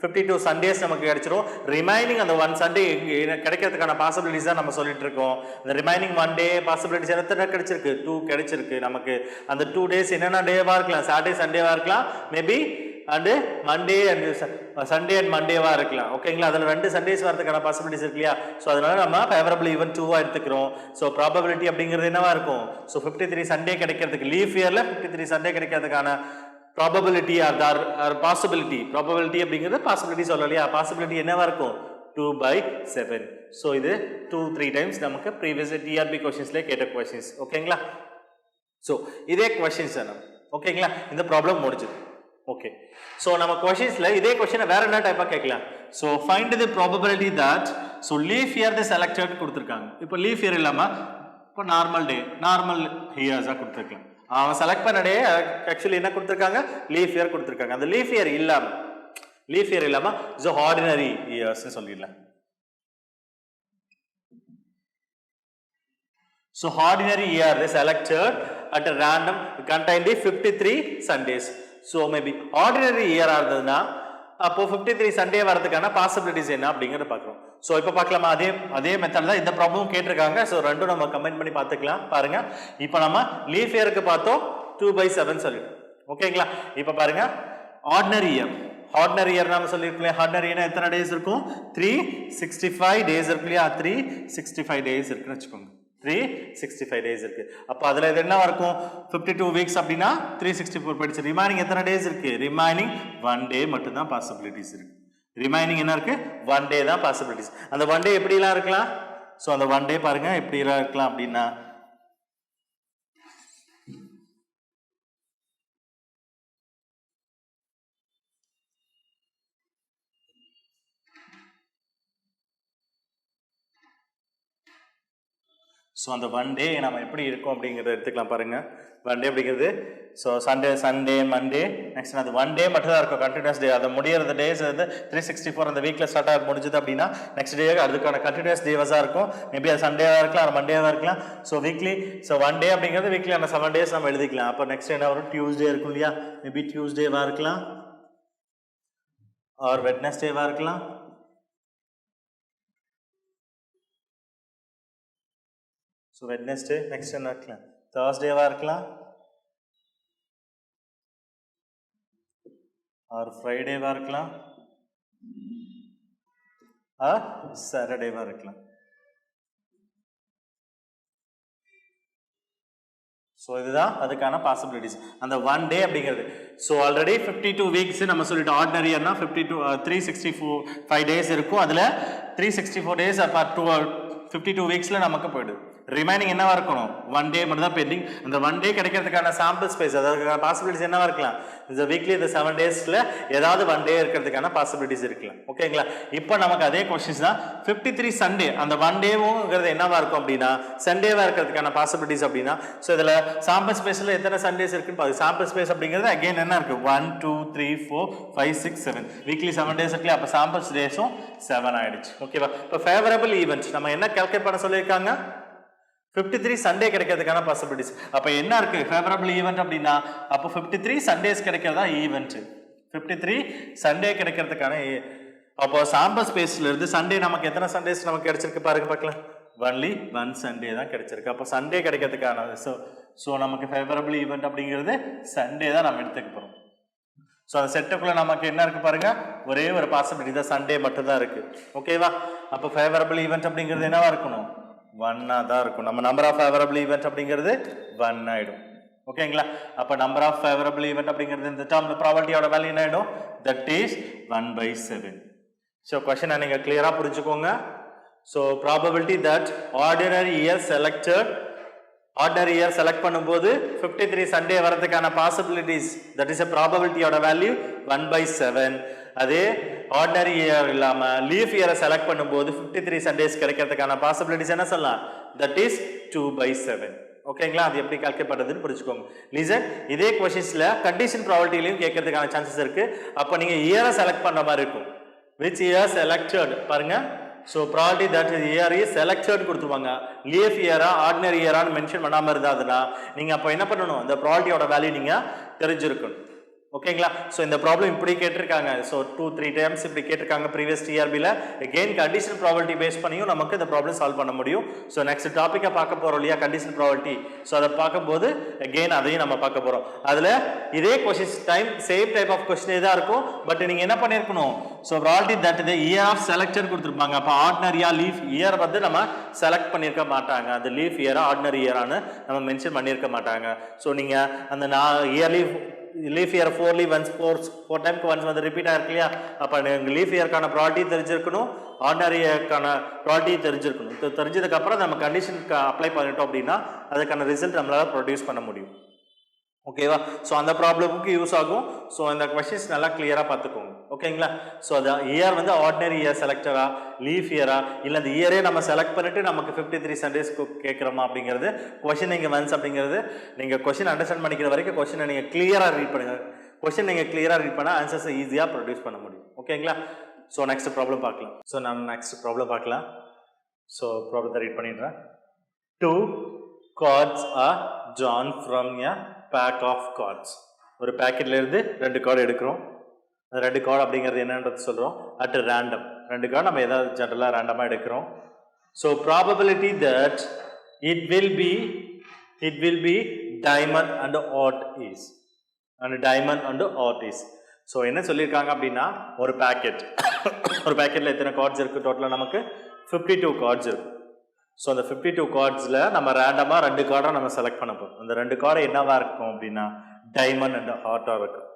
52 சண்டேஸ் நமக்கு கிடைச்சிரும். ரிமைனிங் அந்த 1 சண்டே கிடைக்கிறதுக்கான பாசிபிலிட்டிஸ் தான் நம்ம சொல்லிட்டு இருக்கோம். இந்த ரிமைனிங் 1 டே பாசிபிலிட்டிஸ் எத்தனை கிடைச்சிருக்கு? 2 கிடைச்சிருக்கு நமக்கு. அந்த 2 days என்னென்ன டேவா இருக்கலாம்? சாட்டர்டே சண்டேவா இருக்கலாம், maybe and Monday and Sunday and மண்டேவா இருக்கலாம். ஓகேங்களா? அதில் 2 சண்டேஸ் வரதுக்கான பாசிபிலிட்டிஸ் இருக்கு இல்லையா? ஸோ அதனால நம்ம ஃபேவரபிள் ஈவெண்ட் 2 எடுத்துக்கிறோம். ஸோ ப்ராபபிலிட்டி அப்படிங்கிறது என்னவா இருக்கும்? ஸோ 53 சண்டே கிடைக்கிறதுக்கு லீஃப் இயர்ல 53 சண்டே கிடைக்கிறதுக்கான ப்ராபபிலிட்டி ஆர் பாசிபிலிட்டி அப்படிங்கிறது பாசிபிலிட்டி சொல்லலையா? பாசிபிலிட்டி என்னவா இருக்கும்? 2/7. ஸோ இது 2-3 டைம்ஸ் நமக்கு ப்ரீவியஸ் டிஆர்பி கொஷின்ஸ்லேயே கேட்ட கொஷின்ஸ். ஓகேங்களா? ஸோ இதே கொஷின்ஸ் நம்ம ஓகேங்களா? இந்த ப்ராப்ளம் முடிஞ்சுது. ஓகே, ஸோ நம்ம கொஷின்ஸில் இதே கொஷினை வேற என்ன டைப்பாக கேட்கலாம். So find the probability that so leaf year the selected கொடுத்துருக்காங்க. இப்போ லீஃப் இயர் இல்லாமல் இப்போ நார்மல் டே நார்மல் இயர்ஸாக கொடுத்துருக்கலாம். அவன் செலக்ட் பண்ண டே ஆக்சுவலி என்ன கொடுத்துருக்காங்க, லீஃப் இயர் கொடுத்துருக்காங்க. அந்த லீஃப் இயர் இல்லாமல் ஸோ ஆர்டினரி இயர்ஸ்ன்னு சொல்லிடலாம். So ordinary year is selected at a random contain the 53 Sundays. So maybe ordinary year ஆனதுன்னா அப்போ 53 சண்டே வரதுக்கான பாசிபிலிட்டிஸ் என்ன அப்படிங்கறத பார்க்கறோம். ஸோ இப்போ பார்க்கலாமா, அதே மெத்தட் தான் இந்த ப்ராப்ளம் கேட்டிருக்காங்க. ஸோ ரெண்டும் நம்ம கம்பைன் பண்ணி பார்த்துக்கலாம். பாருங்க, இப்போ நம்ம லீஃப் இயருக்கு பார்த்தோம் 2/7 சொல்லிட்டோம். ஓகேங்களா? இப்போ பாருங்க ஆர்டினரி இயர் நாம சொல்லியிருக்கோம். ஆர்டினரி இயர் எத்தனை டேஸ் இருக்கும், 365 டேஸ் இருக்கு இல்லையா? 365 டேஸ் இருக்குன்னு வச்சுக்கோங்க. 365 டேஸ் இருக்கு. அப்போ அதுல இது என்ன இருக்கும், 52 வீக்ஸ் அப்படின்னா 364 படிச்சு ரிமைனிங் எத்தனை டேஸ் இருக்கு, ரிமைனிங் 1 டே மட்டும் தான் பாசிபிலிட்டிஸ் இருக்கு. ரிமைனிங் என்ன இருக்கு, 1 டே தான் பாசிபிலிட்டிஸ். அந்த 1 டே எப்படிலாம் இருக்கலாம், ஸோ அந்த 1 டே பாருங்க எப்படிலாம் இருக்கலாம் அப்படின்னா ஸோ அந்த 1 டே நம்ம எப்படி இருக்கும் அப்படிங்கிறத எடுத்துக்கலாம். பாருங்க 1 டே அப்படிங்கிறது ஸோ சண்டே மண்டே நெக்ஸ்ட் அந்த 1 டே மட்டும் தான் இருக்கும் கண்டினியூஸ் டே. அதை முடியிற டேஸ் வந்து 364 அந்த வீக்கில் ஸ்டார்ட் ஆக முடிஞ்சது அப்படின்னா நெக்ஸ்ட் டே அதுக்கான கண்டினியூஸ் டேஸாக இருக்கும். மேபி அது சண்டேவாக இருக்கலாம், மண்டேவாக இருக்கலாம். ஸோ வீக்லி 1 டே அப்படிங்கிறது வீக்லி அந்த 7 டேஸ் நம்ம எழுதிக்கலாம். அப்போ நெக்ஸ்ட் என்ன வரும், டியூஸ்டே இருக்கும் இல்லையா? மேபி டியூஸ்டேவாக இருக்கலாம் ஆர் வெட்னஸ்டேவாக இருக்கலாம். ஸோ வெட்னஸ்டே நெக்ஸ்ட் என்ன இருக்கலாம், தேர்ஸ்டேவாக இருக்கலாம் ஆர் ஃப்ரைடேவாக இருக்கலாம் ஆர் சாட்டர்டேவாக இருக்கலாம். ஸோ இதுதான் அதுக்கான பாசிபிலிட்டிஸ் அந்த 1 டே அப்படிங்கிறது. ஸோ ஆல்ரெடி 52 வீக்ஸ் நம்ம சொல்லிட்டோம். ஆர்டினரி இயர்னா 365 டேஸ் இருக்கும். அதில் 364 டேஸ் அப்போ 52 வீக்ஸில் நமக்கு போயிடுது. ரிமைனிங் என்னவா இருக்கணும், 1 டே மட்டும் தான் பெண்டிங். அந்த 1 டே கிடைக்கிறதுக்கான சாம்பிள் ஸ்பேஸ் அதாவது பாசிபிலிட்டிஸ் என்னவா இருக்கலாம், இந்த வீக்லி இந்த 7 டேஸ்ல ஏதாவது 1 டே இருக்கிறதுக்கான பாசிபிலிட்டிஸ் இருக்கலாம். ஓகேங்களா? இப்போ நமக்கு அதே கொஸ்டின்ஸ் தான் 53 சண்டே அந்த 1 டேவுங்கிறது என்னவா இருக்கும் அப்படின்னா சண்டேவா இருக்கிறதுக்கான பாசிபிலிட்டிஸ் அப்படின்னா ஸோ இதில் சாம்பிள் ஸ்பேஸில் எத்தனை சண்டேஸ் இருக்குன்னு பாருங்க. சாம்பிள் ஸ்பேஸ் அப்படிங்கிறது அகைன் என்ன இருக்கு, 1 2 3 4 5 6 7 வீக்லி 7 டேஸ் இருக்குல்ல. அப்போ சாம்பிள்ஸ் டேஸும் 7 ஆயிடுச்சு. ஓகேவா? இப்போ ஃபேவரபிள் ஈவெண்ட்ஸ் நம்ம என்ன கால்குலேட் பண்ண சொல்லியிருக்காங்க, 53 சண்டே கிடைக்கிறதுக்கான பாசிபிலிட்டிஸ். அப்போ என்ன இருக்கு ஃபேவரபிள் ஈவெண்ட் அப்படின்னா அப்போ 53 சண்டேஸ் கிடைக்கிறதா ஈவெண்ட். 53 சண்டே கிடைக்கிறதுக்கான அப்போ சாம்பிள் ஸ்பேஸ்ல இருந்து சண்டே நமக்கு எத்தனை சண்டேஸ் நமக்கு கிடைச்சிருக்கு பாருங்க பார்க்கலாம். ஒன்லி 1 சண்டே தான் கிடைச்சிருக்கு. அப்போ சண்டே கிடைக்கிறதுக்கான ஸோ நமக்கு ஃபேவரபிள் ஈவெண்ட் அப்படிங்கிறது சண்டே தான் நம்ம எடுத்துக்க போகிறோம். ஸோ அந்த செட்டுக்குள்ள நமக்கு என்ன இருக்கு பாருங்க, ஒரே ஒரு பாசிபிலிட்டி தான் சண்டே மட்டும் தான் இருக்கு. ஓகேவா? அப்போ ஃபேவரபிள் ஈவெண்ட் அப்படிங்கிறது என்னவா இருக்கணும், 1 தான் இருக்கும். நம்ம நம்பர் ஆஃப் ஃபேவரபிள் ஈவெண்ட் அப்படிங்கிறது 1 ஆயிடும். ஓகேங்களா? அப்போ நம்பர் ஆஃப் ஃபேவரபிள் ஈவெண்ட் அப்படிங்கிறது இந்த டேர்ம்ல ப்ராபபிலிட்டியோட வேல்யூ என்ன ஆயிடும், தட் இஸ் 1/7. ஸோ கொஸ்டினை நீங்க கிளியரா புரிஞ்சுக்கோங்க. So probability that ordinary year select பண்ணும்போது 53 சண்டே வரதுக்கான பாசிபிலிட்டிஸ் தட் இஸ் a ப்ராபபிலிட்டியோட வேல்யூ 1/7. அதே ஆர்டினரி இயர் இல்லாம லீஃப் இயரை செலக்ட் பண்ணும்போது 53 சண்டேஸ் கிடைக்கிறதுக்கான பாசிபிலிட்டிஸ் என்ன சொல்லலாம், தட் இஸ் 2/7. ஓகேங்களா? அது எப்படி கால்குலேட் பண்றதுன்னு புரிஞ்சுக்கோங்க. லிசன், இதே क्वेश्चंसல கண்டிஷன் ப்ராபபிலிட்டிலையும் கேட்கறதுக்கான சான்சஸ் இருக்கு. அப்போ நீங்க இயரை செலக்ட் பண்ற மாதிரி இருக்கும். which year selected பாருங்க. So probability that year is selected கொடுத்துருவாங்க. லீஃப் இயரா ஆர்டினரி இயரான்னு மென்ஷன் பண்ணாமல் இருந்தாதுன்னா நீங்கள் அப்போ என்ன பண்ணணும், இந்த ப்ராபபிலிட்டியோட வேல்யூ நீங்கள் தெரிஞ்சிருக்கணும். ஓகேங்களா? ஸோ இந்த ப்ராப்ளம் இப்படி கேட்டிருக்காங்க. ஸோ 2-3 டைம்ஸ் இப்படி கேட்டிருக்காங்க ப்ரீவியஸ் டிஆர்பியில். அகெயின் கண்டிஷன் ப்ராபபிலிட்டி பேஸ் பண்ணியும் நமக்கு இந்த ப்ராப்ளம் சால்வ் பண்ண முடியும். ஸோ நெக்ஸ்ட் டாப்பிக்காக பார்க்க போகிறோம் இல்லையா, கண்டிஷன் ப்ராபபிலிட்டி. ஸோ அதை பார்க்கும்போது அகெயின் அதையும் நம்ம பார்க்க போகிறோம். அதில் இதே கொஸ்டின்ஸ் சேம் டைப் ஆஃப் கொஸ்டினே தான் இருக்கும். பட் நீங்கள் என்ன பண்ணியிருக்கணும், so probability that the year of selected கொடுத்துருப்பாங்க. அப்போ ஆர்டினரியா லீஃப் இயர் வந்து நம்ம செலக்ட் பண்ணியிருக்க மாட்டாங்க. அந்த லீஃப் இயரா ஆர்டினரி இயரானு நம்ம மென்ஷன் பண்ணியிருக்க மாட்டாங்க. ஸோ நீங்கள் அந்த இயர்லி லீஃப் இயர் 4 லீவ் ஒன்ஸ் 4 டைம்க்கு ஒன்ஸ் வந்து ரிப்பீட் ஆயிருக்கு இல்லையா? அப்போ லீஃப் இயர்க்கான ப்ராபர்ட்டி தெரிஞ்சிருக்கணும், ஆர்டினரி இயர்க்கான ப்ராபர்ட்டி தெரிஞ்சிருக்கணும். தெரிஞ்சதுக்கப்புறம் நம்ம கண்டிஷனுக்கு அப்ளை பண்ணிட்டோம் அப்படின்னா அதுக்கான ரிசல்ட் நம்மளால் ப்ரொடியூஸ் பண்ண முடியும். ஓகேவா? ஸோ அந்த ப்ராப்ளமுக்கு யூஸ் ஆகும். ஸோ இந்த கொஷின்ஸ் நல்லா கிளியராக பார்த்துக்கோங்க. ஓகேங்களா? ஸோ அது இயர் வந்து ஆர்டினரி இயர் செலக்டரா, லீஃப் இயரா, இல்லை அந்த இயரே நம்ம செலக்ட் பண்ணிட்டு நமக்கு 53 சண்டேஸ்க்கு கேட்குறோமா அப்படிங்கிறது கொஷின். நீங்கள் ஒன்ஸ் அப்படிங்கிறது நீங்கள் கொஷின் அண்டர்ஸ்டாண்ட் பண்ணிக்கிற வரைக்கும் கொஷினை நீங்கள் கிளியராக ரீட் பண்ணுங்க. கொஷின் நீங்கள் கிளியராக ரீட் பண்ணால் ஆன்சர்ஸை ஈஸியாக ப்ரொடியூஸ் பண்ண முடியும். ஓகேங்களா? ஸோ நெக்ஸ்ட் ப்ராப்ளம் பார்க்கலாம். ஸோ நம்ம நெக்ஸ்ட் ப்ராப்ளம் பார்க்கலாம். ஸோ ப்ராப்ளத்தை ரீட் பண்ணிடுறேன். 2 cards are drawn from a pack of cards. ஒரு பேக்கெட்ல இருந்து 2 கார்டு எடுக்கிறோம். அந்த 2 கார்டு அப்படிங்கிறது என்னன்றது சொல்கிறோம். அட் ரேண்டம் 2 கார்டு நம்ம ஏதாவது ஜென்ரலாக ரேண்டமாக எடுக்கிறோம். So probability that it will be diamond and odd is. and diamond and odd is. So என்ன சொல்லியிருக்காங்க அப்படின்னா ஒரு பேக்கெட்டில் எத்தனை கார்ட்ஸ் இருக்குது? டோட்டலாக நமக்கு 52 கார்ட்ஸ் இருக்குது. ஸோ அந்த 52 கார்ட்ஸில் நம்ம ரேண்டமாக 2 கார்டை நம்ம செலக்ட் பண்ண போகிறோம். அந்த 2 கார்டு என்னவா இருக்கும் அப்படின்னா டைமண்ட் அண்ட் ஹார்ட்டாக இருக்கும்.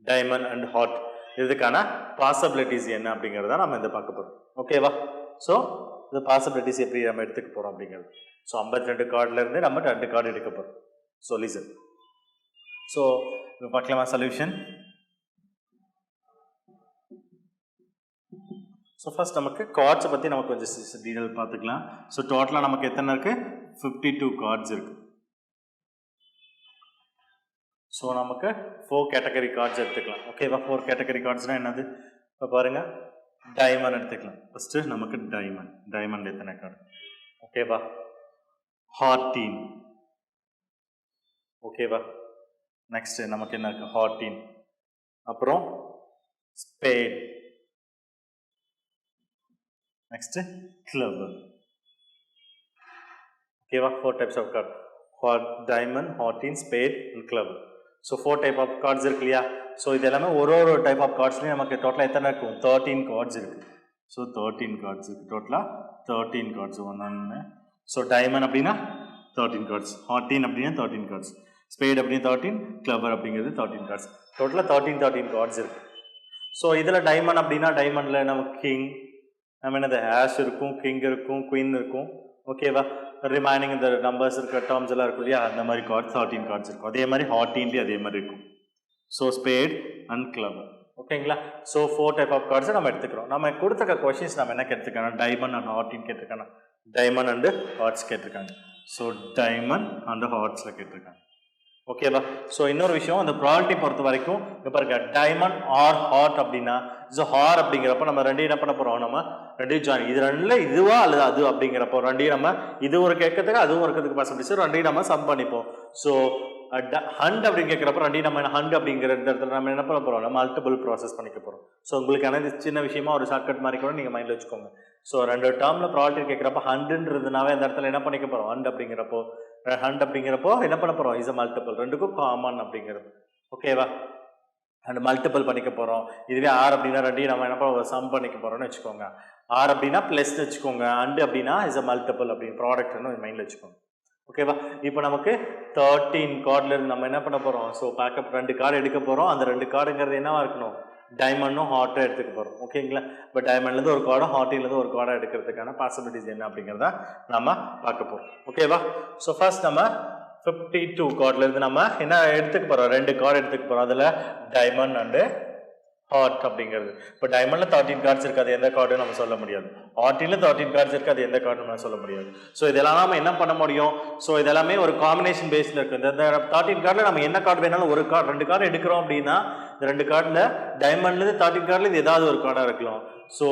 டைமண்ட் அண்ட் ஹார்ட் இதுக்கான பாசிபிலிட்டிஸ் என்ன அப்படிங்கிறத நம்ம இந்த பார்க்க போகிறோம். ஓகேவா? ஸோ இந்த பாசிபிலிட்டிஸ் எப்படி நம்ம எடுத்துக்க போகிறோம் அப்படிங்கிறது. ஸோ 52 கார்டுலேருந்து நம்ம 2 கார்டு எடுக்க போகிறோம். So listen. ஸோ இப்போ பார்க்கலாமா சொல்யூஷன்? ஸோ ஃபர்ஸ்ட் நமக்கு கார்ட்ஸை பற்றி நமக்கு கொஞ்சம் டீட்டெயில் பார்த்துக்கலாம். ஸோ டோட்டலாக நமக்கு எத்தனை இருக்குது? 52 கார்ட்ஸ் இருக்குது. ஸோ நமக்கு 4 கேட்டகரி கார்ட்ஸ் எடுத்துக்கலாம். ஓகேவா? 4 கேட்டகரி கார்ட்ஸ்னால் என்னது? இப்போ பாருங்கள், டைமண்ட் எடுத்துக்கலாம். ஃபஸ்ட்டு நமக்கு டைமண்ட் எத்தனை கார்டு? ஓகேவா? 14. ஓகேவா? நெக்ஸ்ட்டு நமக்கு என்ன இருக்குது? 14. அப்புறம் ஸ்பேட். Next clover. ஓகேவா? 4 types of card. Diamond, 14, spade and clover. So 4 type of cards இருக்கு இல்லையா? ஸோ இது எல்லாமே ஒரு டைப் ஆஃப் கார்ட்ஸ்லையும் நமக்கு டோட்டலாக எத்தனை இருக்கும்? 13 கார்ட்ஸ் இருக்குது. ஸோ 13 கார்ட்ஸ் இருக்குது. டோட்டலாக 13 கார்ட்ஸ் ஒன்று. ஸோ டைமண்ட் அப்படின்னா 13 கார்ட்ஸ், 14 அப்படின்னா 13 கார்ட்ஸ், ஸ்பேட் அப்படின்னா 13, கிளவர் அப்படிங்கிறது 13 கார்ட்ஸ். டோட்டலாக 13 கார்ட்ஸ் இருக்குது. ஸோ இதில் டைமண்ட் அப்படின்னா டைமண்டில் நமக்கு கிங், நம்ம என்னது ஹேஷ் இருக்கும், கிங் இருக்கும், குயின் இருக்கும். ஓகேவா? ரிமைனிங் இந்த நம்பர்ஸ் இருக்க டேர்ம்ஸ் எல்லாம் இருக்கும் இல்லையா? அந்த மாதிரி கார்ட்ஸ் 13 கார்ட்ஸ் இருக்கும். அதே மாதிரி 14 அதே மாதிரி இருக்கும். So spade and clever. ஓகேங்களா? ஸோ 4 டைப் ஆஃப் கார்ட்ஸை நம்ம எடுத்துக்கிறோம். நம்ம கொடுத்துருக்க கொஷின்ஸ் நம்ம என்ன கேட்டிருக்காங்க? டைமண்ட் அண்ட் ஹார்ட்டின் கேட்டிருக்காங்க. டைமண்ட் அண்டு ஹார்ட்ஸ் கேட்டிருக்காங்க. ஸோ டைமண்ட் அண்ட் ஹார்ட்ஸில் கேட்டிருக்காங்க. ஓகேவா? ஸோ இன்னொரு விஷயம், அந்த ப்ராபர்ட்டி பொறுத்த வரைக்கும் இப்போ பாருங்க, டைமண்ட் ஆர் ஹார்ட் அப்படின்னா ஸோ ஹார் அப்படிங்கிறப்ப நம்ம ரெண்டையும் என்ன பண்ண போகிறோம்? நம்ம ரெண்டையும் ஜாயின், இது ரெண்டில் இதுவா அல்லது அது அப்படிங்கிறப்போ ரெண்டையும் நம்ம இது ஒரு கேட்கறதுக்கு அதுவும் இருக்கிறதுக்கு பாசிபிலிட்டி ரெண்டையும் நம்ம சம் பண்ணிப்போம். ஸோ ஹண்ட் அப்படின்னு கேட்குறப்ப ரெண்டையும் நம்ம ஹண்ட் அப்படிங்கிற இடத்துல நம்ம என்ன பண்ண போகிறோம்? நம்ம மல்டிபிள் ப்ராசஸ் பண்ணிக்க போகிறோம். ஸோ உங்களுக்கான சின்ன விஷயமா ஒரு ஷார்ட்கட் மாதிரி கூட நீங்கள் மைண்டில் வச்சுக்கோங்க. ஸோ 2 டேர்மில் ப்ராபர்ட்டி கேட்குறப்ப ஹண்டுன்றதுனாவே அந்த இடத்துல என்ன பண்ணிக்க போகிறோம்? ஹண்ட் அப்படிங்கிறப்போ என்ன பண்ண போகிறோம்? இஸ் அ மல்டிபிள், ரெண்டுக்கும் காமன் அப்படிங்கிறது. ஓகேவா? அண்ட் மல்டிபிள் பண்ணிக்க போகிறோம். இதுவே ஆர் அப்படின்னா ரெண்டையும் நம்ம என்ன பண்ணுவோம்? சம் பண்ணிக்க போகிறோம்னு வச்சுக்கோங்க. ஆர் அப்படின்னா ப்ளஸ்ன்னு வச்சுக்கோங்க, அண்டு அப்படின்னா இஸ் அ மல்டிபிள் அப்படின்னு ப்ராடக்ட்னு மைண்டில் வச்சுக்கோங்க. ஓகேவா? இப்போ நமக்கு 13 கார்டில் நம்ம என்ன பண்ண போகிறோம்? ஸோ பேக்கப் 2 கார்டு எடுக்க போகிறோம். அந்த 2 கார்டுங்கிறது என்னவா இருக்கணும்? டைமண்டும் ஹார்ட்டும் எடுத்துக்க போகிறோம். ஓகேங்களா? இப்போ டைமண்ட்லேருந்து ஒரு கார்டும் ஹார்ட்டிலேருந்து ஒரு கார்டை எடுக்கிறதுக்கான பாசிபிலிட்டிஸ் என்ன அப்படிங்கிறத நம்ம பார்க்க போகிறோம். ஓகேவா? ஸோ ஃபர்ஸ்ட் நம்ம 52 கார்ட்லேருந்து நம்ம என்ன எடுத்துக்க போகிறோம்? 2 கார்டு எடுத்துக்க போகிறோம். அதில் டைமண்ட் அண்டு ஹார்ட் அப்படிங்கிறது. இப்போ டைமண்டில் 13 கார்ட்ஸ் இருக்குது, அது எந்த கார்டும் நம்ம சொல்ல முடியாது. ஹார்ட்டில் 13 கார்ட்ஸ் இருக்குது, அது எந்த கார்டும் நம்ம சொல்ல முடியாது. ஸோ இதெல்லாம் நம்ம என்ன பண்ண முடியும்? ஸோ இதெல்லாமே ஒரு காம்பினேஷன் பேஸில் இருக்குது. இந்த 13 கார்டில் நம்ம என்ன கார்டு வேணாலும் ஒரு கார்டு 2 கார்டு எடுக்கிறோம் அப்படின்னா இந்த 2 கார்டில் டைமண்ட்லேருந்து 13 கார்டில் இது ஏதாவது ஒரு கார்டாக இருக்கலாம். ஸோ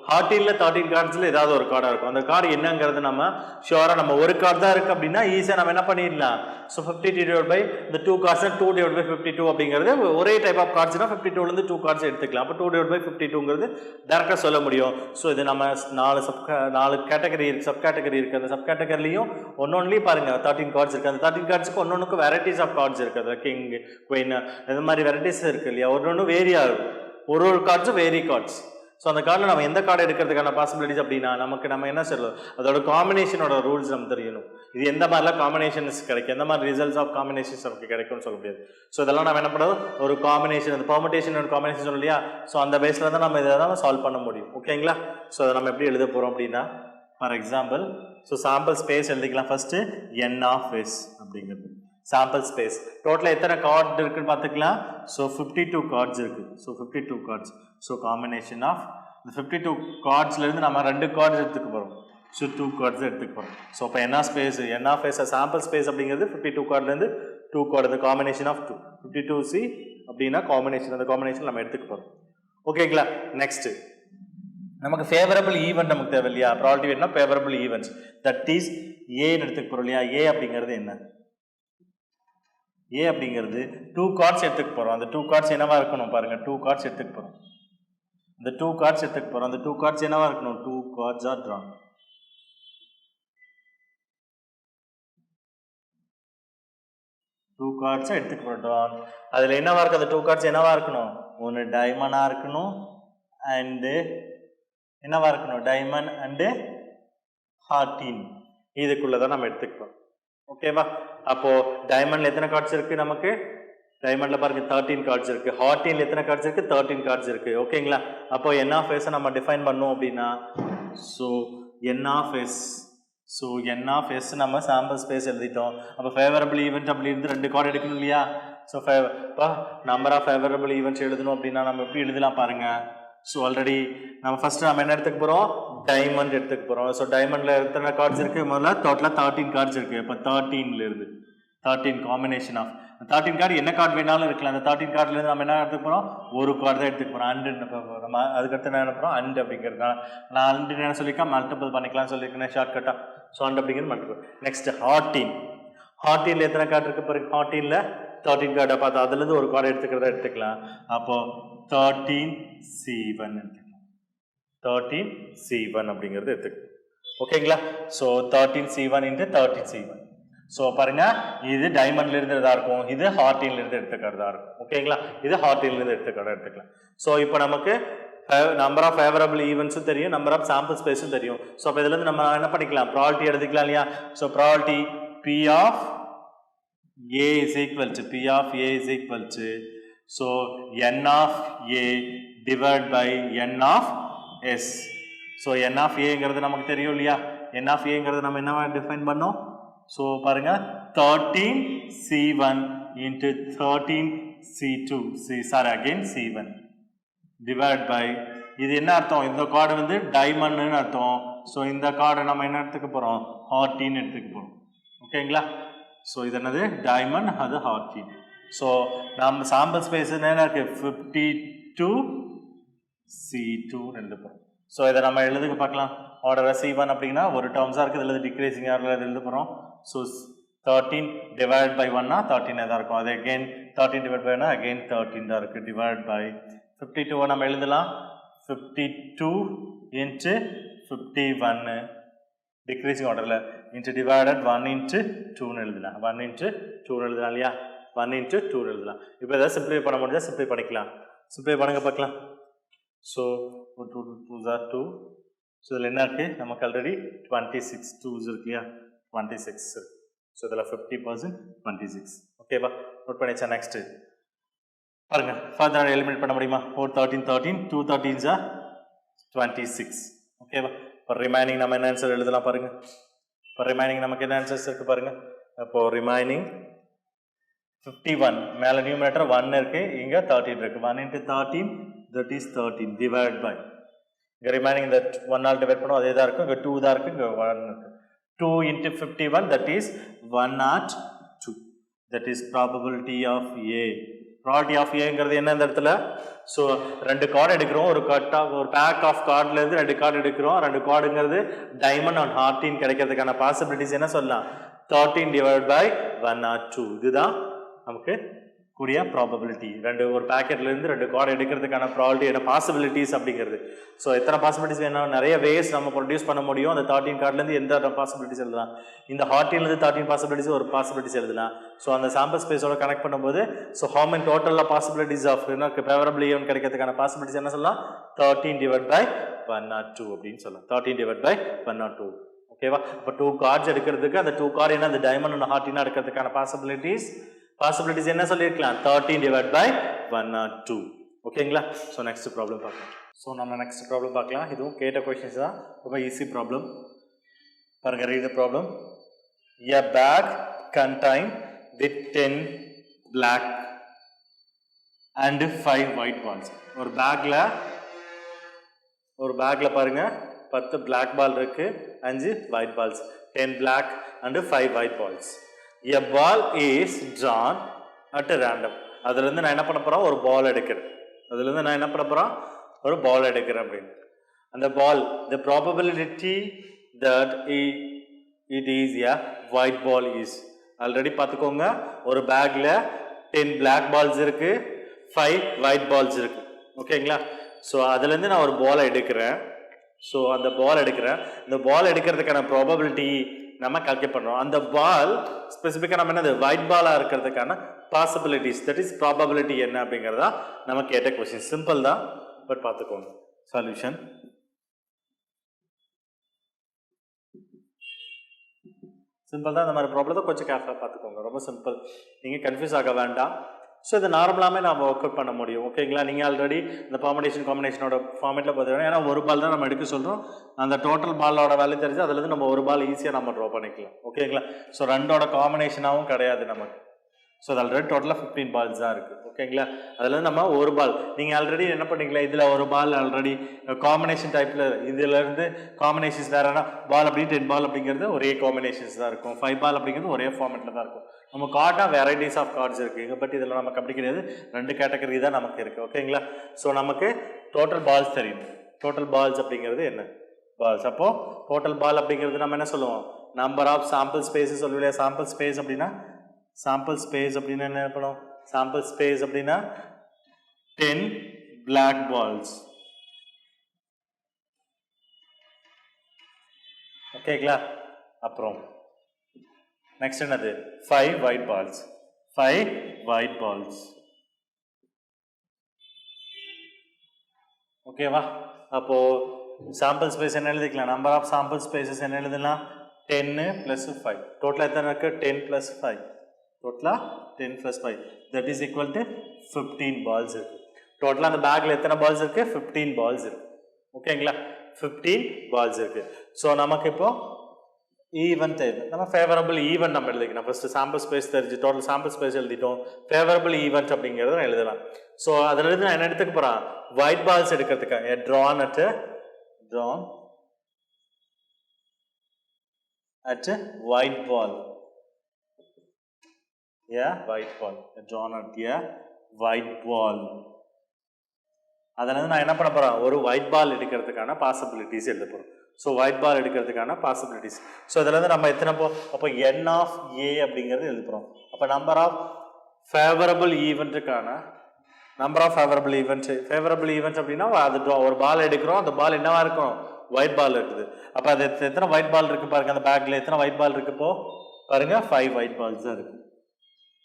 ஹார்ட்டில் 13 கார்ட்ஸில் ஏதாவது ஒரு கார்டாக இருக்கும். அந்த கார்டு என்னங்கிறது நம்ம ஷுவராக நம்ம ஒரு கார்டு தான் இருக்குது அப்படின்னா ஈஸியாக நம்ம என்ன பண்ணிடலாம்? ஸோ 52 இந்த 2 கார்ட்ஸ் 2/52 அப்படிங்கிறது ஒரே டைப் ஆஃப் கார்ட்ஸ்னா 52லேருந்து 2 கார்ட்ஸ் எடுத்துக்கலாம். அப்போ 2/52ங்கிறது டேரெக்டாக சொல்ல முடியும். ஸோ இது நம்ம 4 கேட்டகரி இருக்குது, சப் கேட்டகரி இருக்குது. அந்த சப் கேட்டகரிலையும் ஒன்னொன்லேயும் பாருங்கள் 13 கார்ட்ஸ் இருக்குது. அந்த 13 கார்ட்ஸுக்கு ஒன்னொன்றுக்கு வெரைட்டிஸ் ஆஃப் கார்ட்ஸ் இருக்குது. கிங், குயின், இந்த மாதிரி வெரைட்டிஸ் இருக்குது இல்லையா? ஒன்று வேரி ஆகும். ஒரு கார்ட்ஸும் வேரி கார்ட்ஸ். ஸோ அந்த கார்டில் நம்ம எந்த கார்டு எடுக்கிறதுக்கான பாசிபிலிட்டிஸ் அப்படின்னா நம்ம என்ன சொல்லலாம், அதோட காம்பினேஷனோட ரூல்ஸ் நம்ம தெரியணும். இது எந்த மாதிரிலாம் காம்பினேஷன்ஸ் கிடைக்கும், எந்த மாதிரி ரிசல்ட்ஸ் ஆஃப் காம்பினேஷன்ஸ் நமக்கு கிடைக்கும்னு சொல்ல முடியாது. ஸோ இதெல்லாம் நம்ம என்ன பண்ணுறோம், ஒரு காம்பினேஷன், அந்த பெர்முடேஷன் ஒரு காம்பினேஷன் சொல்லணும் இல்லையா. ஸோ அந்த பேஸில் தான் நம்ம இதெல்லாம் சால்வ் பண்ண முடியும். ஓகேங்களா. ஸோ அதை நம்ம எப்படி எழுத போகிறோம் அப்படின்னா, for example so sample space எழுதிக்கலாம். ஃபர்ஸ்ட்டு n of s அப்படிங்கிறது சாம்பிள் ஸ்பேஸ். டோட்டலாக எத்தனை கார்டு இருக்குன்னு பார்த்துக்கலாம். ஸோ 52 கார்ட்ஸ் இருக்குது. So 52 cards. So combination of இந்த 52 கார்ட்ஸ்லேருந்து நம்ம 2 கார்ட்ஸ் எடுத்துக்க போகிறோம். ஸோ 2 கார்ட்ஸ் எடுத்துக்க போகிறோம். ஸோ இப்போ என்ன space, n of s sample space அப்படிங்கிறது 52 கார்ட்லேருந்து 2 கார்டு, அந்த காம்பினேஷன் ஆஃப் 2 52c அப்படின்னா காம்பினேஷன், அந்த காம்பினேஷன் நம்ம எடுத்துக்க போகிறோம். ஓகேங்களா. நெக்ஸ்ட்டு நமக்கு ஃபேவரபிள் ஈவெண்ட் நமக்கு தேவை இல்லையா. ப்ராபபிலிட்டி வேணும்னா ஃபேவரபிள் ஈவெண்ட்ஸ், தட் இஸ் ஏன்னு எடுத்துக்க போகிறோம் இல்லையா. ஏ அப்படிங்கிறது என்ன, ஏ அப்படிங்கிறது 2 கார்ட்ஸ் எடுத்துக்க போகிறோம். அந்த 2 கார்ட்ஸ் என்னவா இருக்கணும் பாருங்க, 2 கார்ட்ஸ் எடுத்துக்க போகிறோம். இந்த 2 கார்ட்ஸ் எடுத்துக்க போகிறோம். அந்த 2 கார்ட்ஸ் என்னவா இருக்கணும், 2 கார்ட்ஸ் ஆர் drawn. 2 கார்ட்ஸை எடுத்துக்க போகிறோம். அதில் என்னவா இருக்கு, அந்த 2 கார்ட்ஸ் என்னவா இருக்கணும், ஒன்று டைமண்டாக இருக்கணும் அண்டு என்னவா இருக்கணும், டைமண்ட் அண்டு ஹார்டின். இதுக்குள்ளே தான் நம்ம எடுத்துக்கிறோம். ஓகேவா. அப்போ டைமண்ட்ல எத்தனை கார்ட்ஸ் இருக்கு, நமக்கு டைமண்ட்ல பாருங்க 13 கார்ட்ஸ் இருக்கு. ஹார்டின்ல எத்தனை கார்ட்ஸ் இருக்கு, 13 கார்ட்ஸ் இருக்கு. ஓகேங்களா. அப்போ n of s நம்ம டிஃபைன் பண்ணோம் அப்படின்னா, so n of s, so n of s நம்ம சாம்பிள் ஸ்பேஸ் எழுதிட்டோம். அப்போ ஃபேவரபிள் ஈவெண்ட் அப்படி இருந்து 2 கார்டு எடுக்கணும் இல்லையா. ஸோ இப்போ நம்பர் ஆஃப் ஃபேவரபிள் ஈவெண்ட்ஸ் எழுதணும் அப்படின்னா நம்ம எப்படி எழுதலாம் பாருங்க. ஸோ ஆல்ரெடி நம்ம ஃபர்ஸ்ட் நம்ம என்ன எடுத்துக்க போகிறோம், டைமண்ட் எடுத்துக்க போகிறோம். ஸோ டைமண்டில் எத்தனை கார்ட்ஸ் இருக்குது, முதல்ல டோட்டலாக 13 கார்ட்ஸ் இருக்குது. இப்போ 13லேருந்து 13 காம்பினேஷன் ஆஃப் 13 கார்டு, என்ன கார்டு வேணாலும் இருக்கலாம். அந்த 13 கார்டுலேருந்து நம்ம என்ன எடுத்துக்க போகிறோம், ஒரு கார்டு தான் எடுத்துக்க போகிறோம். அண்டு நம்ம அதுக்கடுத்து என்ன நினைப்போம், அண்டு அப்படிங்கிறதுனால நான் அண்டு என்ன சொல்லியிருக்கேன், மல்டிபிள் பண்ணிக்கலாம்னு சொல்லியிருக்கேன் ஷார்ட்கட்டாக. ஸோ அண்டு அப்படிங்கிறது மல்டிபிள். நெக்ஸ்ட் ஹார்டின். ஹார்டின்ல எத்தனை கார்டு இருக்குது பாருங்க, ஹார்டின்ல 13 கார்டை பார்த்து அதுலேருந்து ஒரு கார்டு எடுத்துக்கிறதா எடுத்துக்கலாம். அப்போது 13c1 எடுத்துக்கலாம். 13c1 அப்படிங்கிறது எடுத்துக்கலாம். ஓகேங்களா. So 13c1 into 13c1. So பாருங்க, இது டைமண்ட்ல இருந்து எதா இருக்கும், இது ஹார்டின்ல இருந்து எடுத்துக்கிறதா இருக்கும். ஓகேங்களா. இது ஹார்டின்ல இருந்து எடுத்துக்கலாம். ஸோ இப்போ நமக்கு நம்பர் ஆஃப் ஃபேவரபிள் ஈவெண்ட்ஸும் தெரியும், நம்பர் ஆஃப் சாம்பிள் ஸ்பேஸும் தெரியும். ஸோ அப்போ இதுலேருந்து நம்ம என்ன பண்ணிக்கலாம், ப்ராபபிலிட்டி எடுத்துக்கலாம் இல்லையா. So probability P of A is equal to P of A is equal to so n of A divided by n of S. So n of A ங்கிறது நமக்கு தெரியும் இல்லையா. n of A ங்கிறது நம்ம என்னவா define பண்ணோம். So பாருங்க 13c1 into 13c2 again c1 divided by இது என்ன அர்த்தம், இந்த கார்டு வந்து டைமண்ட்னு அர்த்தம். ஸோ இந்த கார்டை நம்ம என்ன எடுத்துக்க போகிறோம், ஹார்டின் எடுத்துக்க போகிறோம். ஓகேங்களா. ஸோ இது என்னது, டைமண்ட், அது ஹார்டின். ஸோ நம்ம சாம்பிள் ஸ்பேஸ் என்ன இருக்கு, 52c2 ரெண்டு போகிறோம். ஸோ இதை நம்ம எழுதுக்கு பார்க்கலாம். ஆர்டர் c1 அப்படின்னா ஒரு டேர்ம்ஸாக இருக்குது, இதில் டிக்ரீசிங் ஆர்டரில் எழுத போகிறோம். ஸோ 13 டிவைட் பை 1னா 13 தான் இருக்கும். அது அகெயின் 13 டிவைட் பை 1 அகெயின் 13 தான் இருக்குது. டிவைட் பை 52 நம்ம எழுதலாம், 52 into 51 டிக்ரீசிங் ஆர்டரில் இன்ட்டு டிவைடட் 1 into 2ன்னு எழுதலாம். 1 into 2ன்னு எழுதலாம் இல்லையா. 1 into 2 எழுதலாம். இப்போ எதாவது சிம்பிளை பண்ண முடிஞ்சால் சிம்பிளை பண்ணிக்கலாம். சிம்பிளை பண்ணுங்க பார்க்கலாம். So 2 2s are 2. ஸோ இதில் என்ன இருக்குது, நமக்கு ஆல்ரெடி 26 2s இருக்கு இல்லையா, 26 இருக்கு. ஸோ இதில் 50% 26. ஓகேவா, நோட் பண்ணிச்சா. நெக்ஸ்ட்டு பாருங்கள், ஃபர்தர் எலிமினேட் பண்ண முடியுமா. 4 13 13 2 13s are 26. ஓகேவா. இப்போ ரிமைனிங் நம்ம என்ன ஆன்சர் எழுதலாம் பாருங்கள். இப்போ ரிமைனிங் நமக்கு என்ன ஆன்சர்ஸ் இருக்குது பாருங்கள். அப்போது ரிமைனிங் 51 மேலே நியூமரேட்டர் 1 இருக்குது, இங்கே 13 இருக்குது. 1 into 13 that is 13 divided by இங்கே ரிமைனிங் இந்த 1 ஆல் டிவைட் பண்ணுவோம், அதே தான் இருக்கும். இங்கே 2 தான் இருக்குது, இங்கே 1 இருக்குது. 2 into 51 that is 102. that is probability of A. Probability of ஏங்கிறது என்ன இந்த இடத்துல. ஸோ 2 கார்டு எடுக்கிறோம், ஒரு பேக் ஆஃப் கார்டுலேருந்து 2 கார்டு எடுக்கிறோம். 2 கார்டுங்கிறது டைமண்ட் அண்ட் ஹார்டின் கிடைக்கிறதுக்கான பாசிபிலிட்டிஸ் என்ன சொல்லலாம், 13 divided by 102. இதுதான் நமக்கு கூடிய ப்ராபபிலிட்டி ஒரு பேக்கெட்லேருந்து 2 கார்டு எடுக்கிறதுக்கான ப்ராபபிலிட்டி என்ன பாசிபிலிட்டிஸ் அப்படிங்கிறது. ஸோ எத்தனை பாசிபிலிட்டிஸ் வேணும், நிறைய வேஸ் நம்ம ப்ரொடியூஸ் பண்ண முடியும். அந்த 13 கார்டுலேருந்து எந்த பாசிபிலிட்டிஸ் எழுதலாம், இந்த 14லேருந்து 13 பாசிபிலிட்டிஸ் ஒரு பாசிபிலிட்டிஸ் எழுதலாம். ஸோ அந்த சாம்பிள் ஸ்பேஸோட கனெக்ட் பண்ணும்போது ஸோ how many டோட்டலாக பாசிபிலிட்டிஸ் ஆஃப் ஃபேவரபிள் ஈவன் கிடைக்கிறதுக்கான பாசிபிலிட்டிஸ் என்ன சொல்லலாம், 13/102 அப்படின்னு சொல்லலாம். 13/102. ஓகேவா? இப்போ 2 கார்ட்ஸ் எடுக்கிறதுக்கு அந்த 2 கார்டு என்ன, அந்த டைமண்ட் ஒன்று ஹார்டினா எடுக்கிறதுக்கான பாசிபிலிட்டிஸ் என்ன சொல்லியிருக்கலாம், 13/102. ஓகேங்களா? ஸோ நெக்ஸ்ட் ப்ராப்ளம் பார்க்கலாம். ஸோ நம்ம நெக்ஸ்ட் ப்ராப்ளம் பார்க்கலாம். இதுவும் கேட்ட கொஷின்ஸ் தான், ரொம்ப ஈஸி ப்ராப்ளம். பாருங்க, read the problem. A bag contain with 10 black and 5 white balls. ஒரு பேக்ல பாருங்க 10 black ball இருக்கு, 5 white balls, 10 black and 5 white balls. A ball is drawn at random. அதுலேருந்து நான் என்ன பண்ண போகிறேன், ஒரு பால் எடுக்கிறேன். அப்படின்னு அந்த பால், the probability that it is a white ball is, already பார்த்துக்கோங்க, ஒரு பேக்கில் 10 black balls இருக்கு, 5 white balls இருக்கு. ஓகேங்களா? ஸோ அதுலேருந்து நான் ஒரு பாலை எடுக்கிறேன். இந்த பால் எடுக்கிறதுக்கான ப்ராபபிலிட்டி நம்ம கால்குலேட் பண்ணுறோம். அந்த பால் ஸ்பெசிஃபிக்காக நம்ம என்னது, ஒயிட் பாலாக இருக்கிறதுக்கான பாசிபிலிட்டிஸ், தட் இஸ் ப்ராபபிலிட்டி என்ன அப்படிங்கிறதா நம்ம கேட்ட கொஸ்டின். சிம்பிள் தான், பட் பார்த்துக்கோங்க. சொல்யூஷன் சிம்பிள் தான். இந்த மாதிரி ப்ராப்ளத்தை கொஞ்சம் கேர்ஃபுல்லாக பார்த்துக்கோங்க. ரொம்ப சிம்பிள், நீங்கள் கன்ஃபியூஸ் ஆக வேண்டாம். ஸோ இது நார்மலாகவே நம்ம ஒர்க் அவுட் பண்ண முடியும். ஓகேங்களா? நீங்கள் ஆல்ரெடி இந்த காம்பினேஷனோட ஃபார்மேட்டில் பார்த்துக்கணும். ஏன்னா ஒரு பால் தான் நம்ம எடுக்க சொல்கிறோம். அந்த டோட்டல் பாலோட வேல்யூ தெரிஞ்சு அதுலேருந்து நம்ம ஒரு பால் ஈஸியாக நம்ம ட்ரா பண்ணிக்கலாம். ஓகேங்களா? ஸோ 2 காம்பினேஷனாகவும் கிடையாது நமக்கு. ஸோ அது ஆல்ரெடி டோட்டலாக 15 பால்ஸ் தான் இருக்குது. ஓகேங்களா? அதில் நம்ம ஒரு பால், நீங்கள் ஆல்ரெடி என்ன பண்ணிங்களா, இதில் ஒரு பால் ஆல்ரெடி காம்பினேஷன் டைப்பில், இதிலேருந்து காம்பினேஷன்ஸ் வேறுனா பால் அப்படி 10 பால் அப்படிங்கிறது ஒரே காம்பினேஷன்ஸ் தான் இருக்கும். 5 பால் அப்படிங்கிறது ஒரே ஃபார்மேட்டில் தான் இருக்கும். நம்ம கார்டாக வெரைட்டிஸ் ஆஃப் கார்ட்ஸ் இருக்குது, பட் இதில் நமக்கு அப்படி கிடையாது. 2 கேட்டகரி தான் நமக்கு இருக்குது. ஓகேங்களா? ஸோ நமக்கு டோட்டல் பால்ஸ் தெரியும். டோட்டல் பால்ஸ் அப்படிங்கிறது என்ன, பால்ஸ். அப்போது டோட்டல் பால் அப்படிங்கிறது நம்ம என்ன சொல்லுவோம், நம்பர் ஆஃப் சாம்பிள் ஸ்பேஸ் சொல்லுவோம் இல்லையா. சாம்பிள் ஸ்பேஸ் அப்படின்னா என்ன பண்ணும், சாம்பிள் ஸ்பேஸ் அப்படின்னா 10 black balls. ஓகேங்களா? அப்புறம் நெக்ஸ்ட் என்னது, 5 white balls. ஓகேவா? அப்போ சாம்பிள் ஸ்பேஸ் என்ன எழுதிக்கலாம், நம்பர் ஆஃப் சாம்பிள் ஸ்பேசஸ் என்ன எழுதலாம், 10 + 5. டோட்டலாக எத்தனை இருக்கு, 10 + 5. டோட்டலாக 10 + 5 that is equal to 15 balls இருக்கு. டோட்டலாக அந்த பேக்கில் எத்தனை பால்ஸ் இருக்கு, 15 balls இருக்கு. ஓகேங்களா? 15 balls இருக்கு. ஸோ நமக்கு இப்போ ஈவன் தேவை. நம்ம ஃபேவரபிள் ஈவெண்ட் நம்ம எழுதிக்கணும். ஃபர்ஸ்ட் சாம்பிள் ஸ்பேஸ் தெரிஞ்சு டோட்டல் சாம்பிள் ஸ்பேஸ் எழுதிட்டோம். ஃபேவரபிள் ஈவெண்ட் அப்படிங்கிறத நான் எழுதலாம். ஸோ அதிலிருந்து நான் என்ன எடுத்துக்க போகிறேன், ஒயிட் பால்ஸ் எடுக்கிறதுக்காக drawn at white ball. White ball. Drawn at white ball. அதனால நான் என்ன பண்ண போகிறேன், ஒரு ஒயிட் பால் எடுக்கிறதுக்கான பாசிபிலிட்டிஸ் எழுத போகிறோம். ஸோ ஒயிட் பால் எடுக்கிறதுக்கான பாசிபிலிட்டிஸ். ஸோ இதில் நம்ம எத்தனை அப்போ n ஆஃப் a அப்படிங்கிறது எழுத போகிறோம். அப்போ நம்பர் ஆஃப் ஃபேவரபிள் ஈவெண்ட்டுக்கான ஃபேவரபிள் ஈவெண்ட்ஸ் அப்படின்னா அது ஒரு பால் எடுக்கிறோம், அந்த பால் என்னவா இருக்கும், ஒயிட் பால் இருக்குது. அப்போ அது எத்தனை ஒயிட் பால் இருக்குது பாருங்க, அந்த பேக்கில் எத்தனை ஒயிட் பால் இருக்குப்போ பாருங்க, 5 ஒயிட் பால்ஸ் தான் இருக்குது.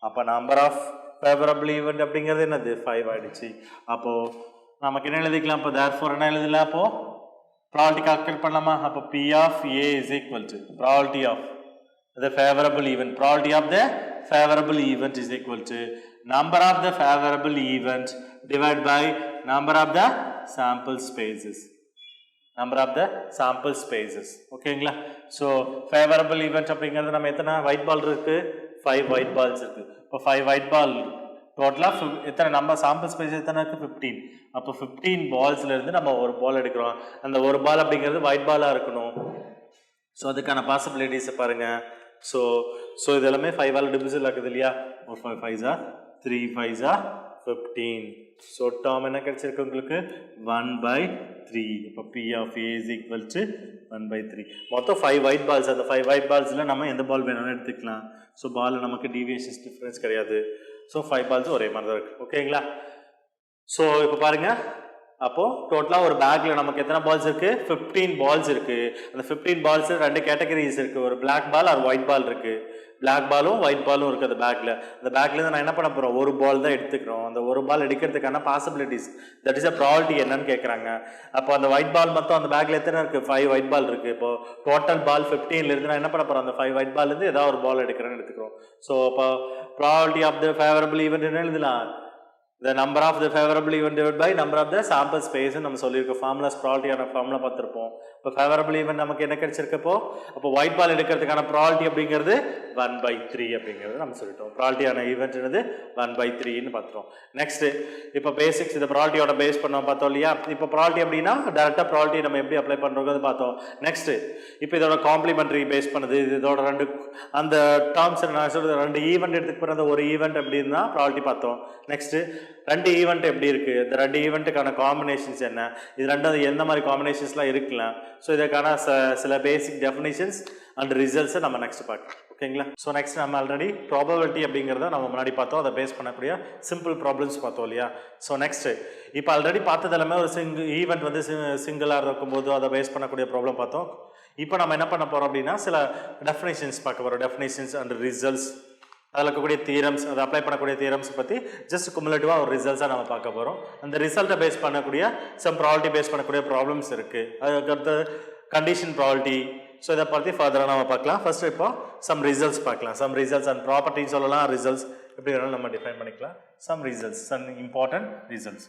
அப்போ நம்பர் ஆஃப் ஃபேவரபிள் ஈவெண்ட் அப்படிங்கிறது என்னது, 5 ஆயிடுச்சு. அப்போது நமக்கு என்ன எழுதிக்கலாம், இப்போ therefore என்ன எழுதலாம், அப்போது ப்ராபபிலிட்டி கால்குலேட் பண்ணலாமா. அப்போ P of A is equal to probability of the favorable event. Probability of the favorable event is equal to number of the favorable event divided by number of the sample spaces. ஓகேங்களா. So favourable event அப்படிங்கிறது நம்ம எத்தனை white ball இருக்கு, 5 white balls இருக்கு. இப்போ 5 white ball டோட்டலாக எத்தனை நம்ம சாம்பிள் ஸ்பேஸ் எத்தனை இருக்குது, 15. அப்போ 15 பால்ஸ்லேருந்து நம்ம ஒரு பால் எடுக்கிறோம். அந்த ஒரு பால் அப்படிங்கிறது ஒயிட் பாலாக இருக்கணும். ஸோ அதுக்கான பாசிபிலிட்டிஸை பாருங்கள். ஸோ இது எல்லாமே 5 ஆல் டிவிசிபிள் ஆகுது இல்லையா. 5 5s are 3 5s are 15. So term என்ன கிடைச்சிருக்கு உங்களுக்கு, 1/3. இப்போ P of A is equal to 1/3. மொத்தம் 5 ஒயிட் பால்ஸ். அந்த 5 ஒயிட் பால்ஸில் நம்ம எந்த பால் வேணும்னு எடுத்துக்கலாம். ஸோ பால் நமக்கு டீவியேஷன்ஸ் டிஃப்ரென்ஸ் கிடையாது. ஸோ 5 பால்ஸும் ஒரே மாதிரி தான் இருக்குது. ஓகேங்களா? ஸோ இப்போ பாருங்கள், அப்போது டோட்டலாக ஒரு பேக்கில் நமக்கு எத்தனை பால்ஸ் இருக்குது? 15 பால்ஸ் இருக்குது. அந்த 15 பால்ஸ் 2 கேட்டகரிஸ் இருக்குது. ஒரு black ball or white ball இருக்குது. பிளாக் பாலும் ஒயிட் பாலும் இருக்குது அந்த பேக்கில். அந்த பேக்லேருந்து நான் என்ன பண்ண போகிறோம்? ஒரு பால் தான் எடுத்துக்கிறோம். அந்த ஒரு பால் எடுக்கிறதுக்கான possibilities, that is a probability என்னன்னு கேட்குறாங்க. அப்போ அந்த ஒயிட் பால் மொத்தம் அந்த பேக்கில் எத்தனை இருக்குது? 5 ஒயிட் பால் இருக்குது. இப்போ டோட்டல் பால் 15லேருந்து நான் என்ன பண்ண போகிறேன்? அந்த 5 ஒயிட் பால்லேருந்து ஏதாவது ஒரு பால் எடுக்கிறேன்னு எடுத்துக்கிறோம். ஸோ இப்போ probability of the favourable event என்ன எழுதலாம்? The number of the favorable event divided by number of the sample space நம்ம சொல்லியிருக்கோம். ஃபார்முலாஸ் ப்ராபபிலிட்டியான ஃபார்முலா பார்த்துருப்போம். இப்போ ஃபேவரபிள் ஈவெண்ட் நமக்கு என்ன கிடைச்சிருக்கப்போ, அப்போ ஒயிட் பால் எடுக்கிறதுக்கான ப்ராபபிலிட்டி அப்படிங்கிறது 1/3 அப்படிங்கிறது நம்ம சொல்லிட்டோம். ப்ராபபிலிட்டியான ஈவெண்ட் என்னது? 1/3ன்னு பார்த்துட்டோம். நெக்ஸ்ட் இப்போ பேசிக்ஸ், இந்த ப்ராபபிலிட்டியோட பேஸ் பண்ணோம் பார்த்தோம் இல்லையா? இப்போ ப்ராபபிலிட்டி அப்படின்னா டேரெக்டாக ப்ராபபிலிட்டி நம்ம எப்படி அப்ளை பண்ணுறோங்கிறது பார்த்தோம். நெக்ஸ்ட் இப்போ இதோட காம்ப்ளிமெண்ட்ரி பேஸ் பண்ணுது. இதோட 2 அந்த டேர்ம்ஸ் நான் சொல்கிறது 2 ஈவெண்ட் எடுத்துக்கிற அந்த ஒரு ஈவெண்ட் அப்படின்னா ப்ராபபிலிட்டி பார்த்தோம். நெக்ஸ்ட் 2 ஈவெண்ட் எப்படி இருக்குது, இந்த 2 ஈவெண்ட்டுக்கான காம்பினேஷன்ஸ் என்ன, இது 2 எந்த மாதிரி காம்பினேஷன்ஸ்லாம் இருக்கலாம். ஸோ இதற்கான சில பேசிக் டெஃபினிஷன்ஸ் அண்ட் ரிசல்ட்ஸை நம்ம நெக்ஸ்ட் பார்க்கலாம். ஓகேங்களா? ஸோ நெக்ஸ்ட் நம்ம ஆல்ரெடி ப்ராபபிலிட்டி அப்படிங்கிறத நம்ம முன்னாடி பார்த்தோம். அதை பேஸ் பண்ணக்கூடிய சிம்பிள் ப்ராப்ளம்ஸ் பார்த்தோம் இல்லையா? ஸோ நெக்ஸ்ட் இப்போ ஆல்ரெடி பார்த்தது எல்லாமே ஒரு ஈவெண்ட் வந்து சிங்கிளாக இருக்கும்போது அதை பேஸ் பண்ணக்கூடிய ப்ராப்ளம் பார்த்தோம். இப்போ நம்ம என்ன பண்ண போகிறோம் அப்படின்னா சில டெஃபினேஷன்ஸ் பார்க்க போகிறோம். டெஃபினேஷன்ஸ் அண்ட் ரிசல்ட்ஸ், அதில் இருக்கக்கூடிய தியரம்ஸ், அதை அப்ளை பண்ணக்கூடிய தியரம்ஸ் பற்றி ஜஸ்ட் குமுலேட்டிவாக ஒரு ரிசல்ட்ஸாக நம்ம பார்க்க போகிறோம். அந்த ரிசல்ட்டை பேஸ் பண்ணக்கூடிய சம் ப்ராபபிலிட்டி பேஸ் பண்ணக்கூடிய ப்ராப்ளம்ஸ் இருக்குது. அதுக்கடுத்து கண்டிஷன் ப்ராபபிலிட்டி. ஸோ இதை பற்றி ஃபர்தராக நம்ம பார்க்கலாம். ஃபர்ஸ்ட் இப்போ சம் ரிசல்ட்ஸ் பார்க்கலாம். சம் ரிசல்ட்ஸ் அண்ட் ப்ராப்பர்ட்டின்னு சொல்லலாம். ரிசல்ட்ஸ் எப்படி வேணாலும் நம்ம டிஃபைன் பண்ணிக்கலாம். Some results, some important results.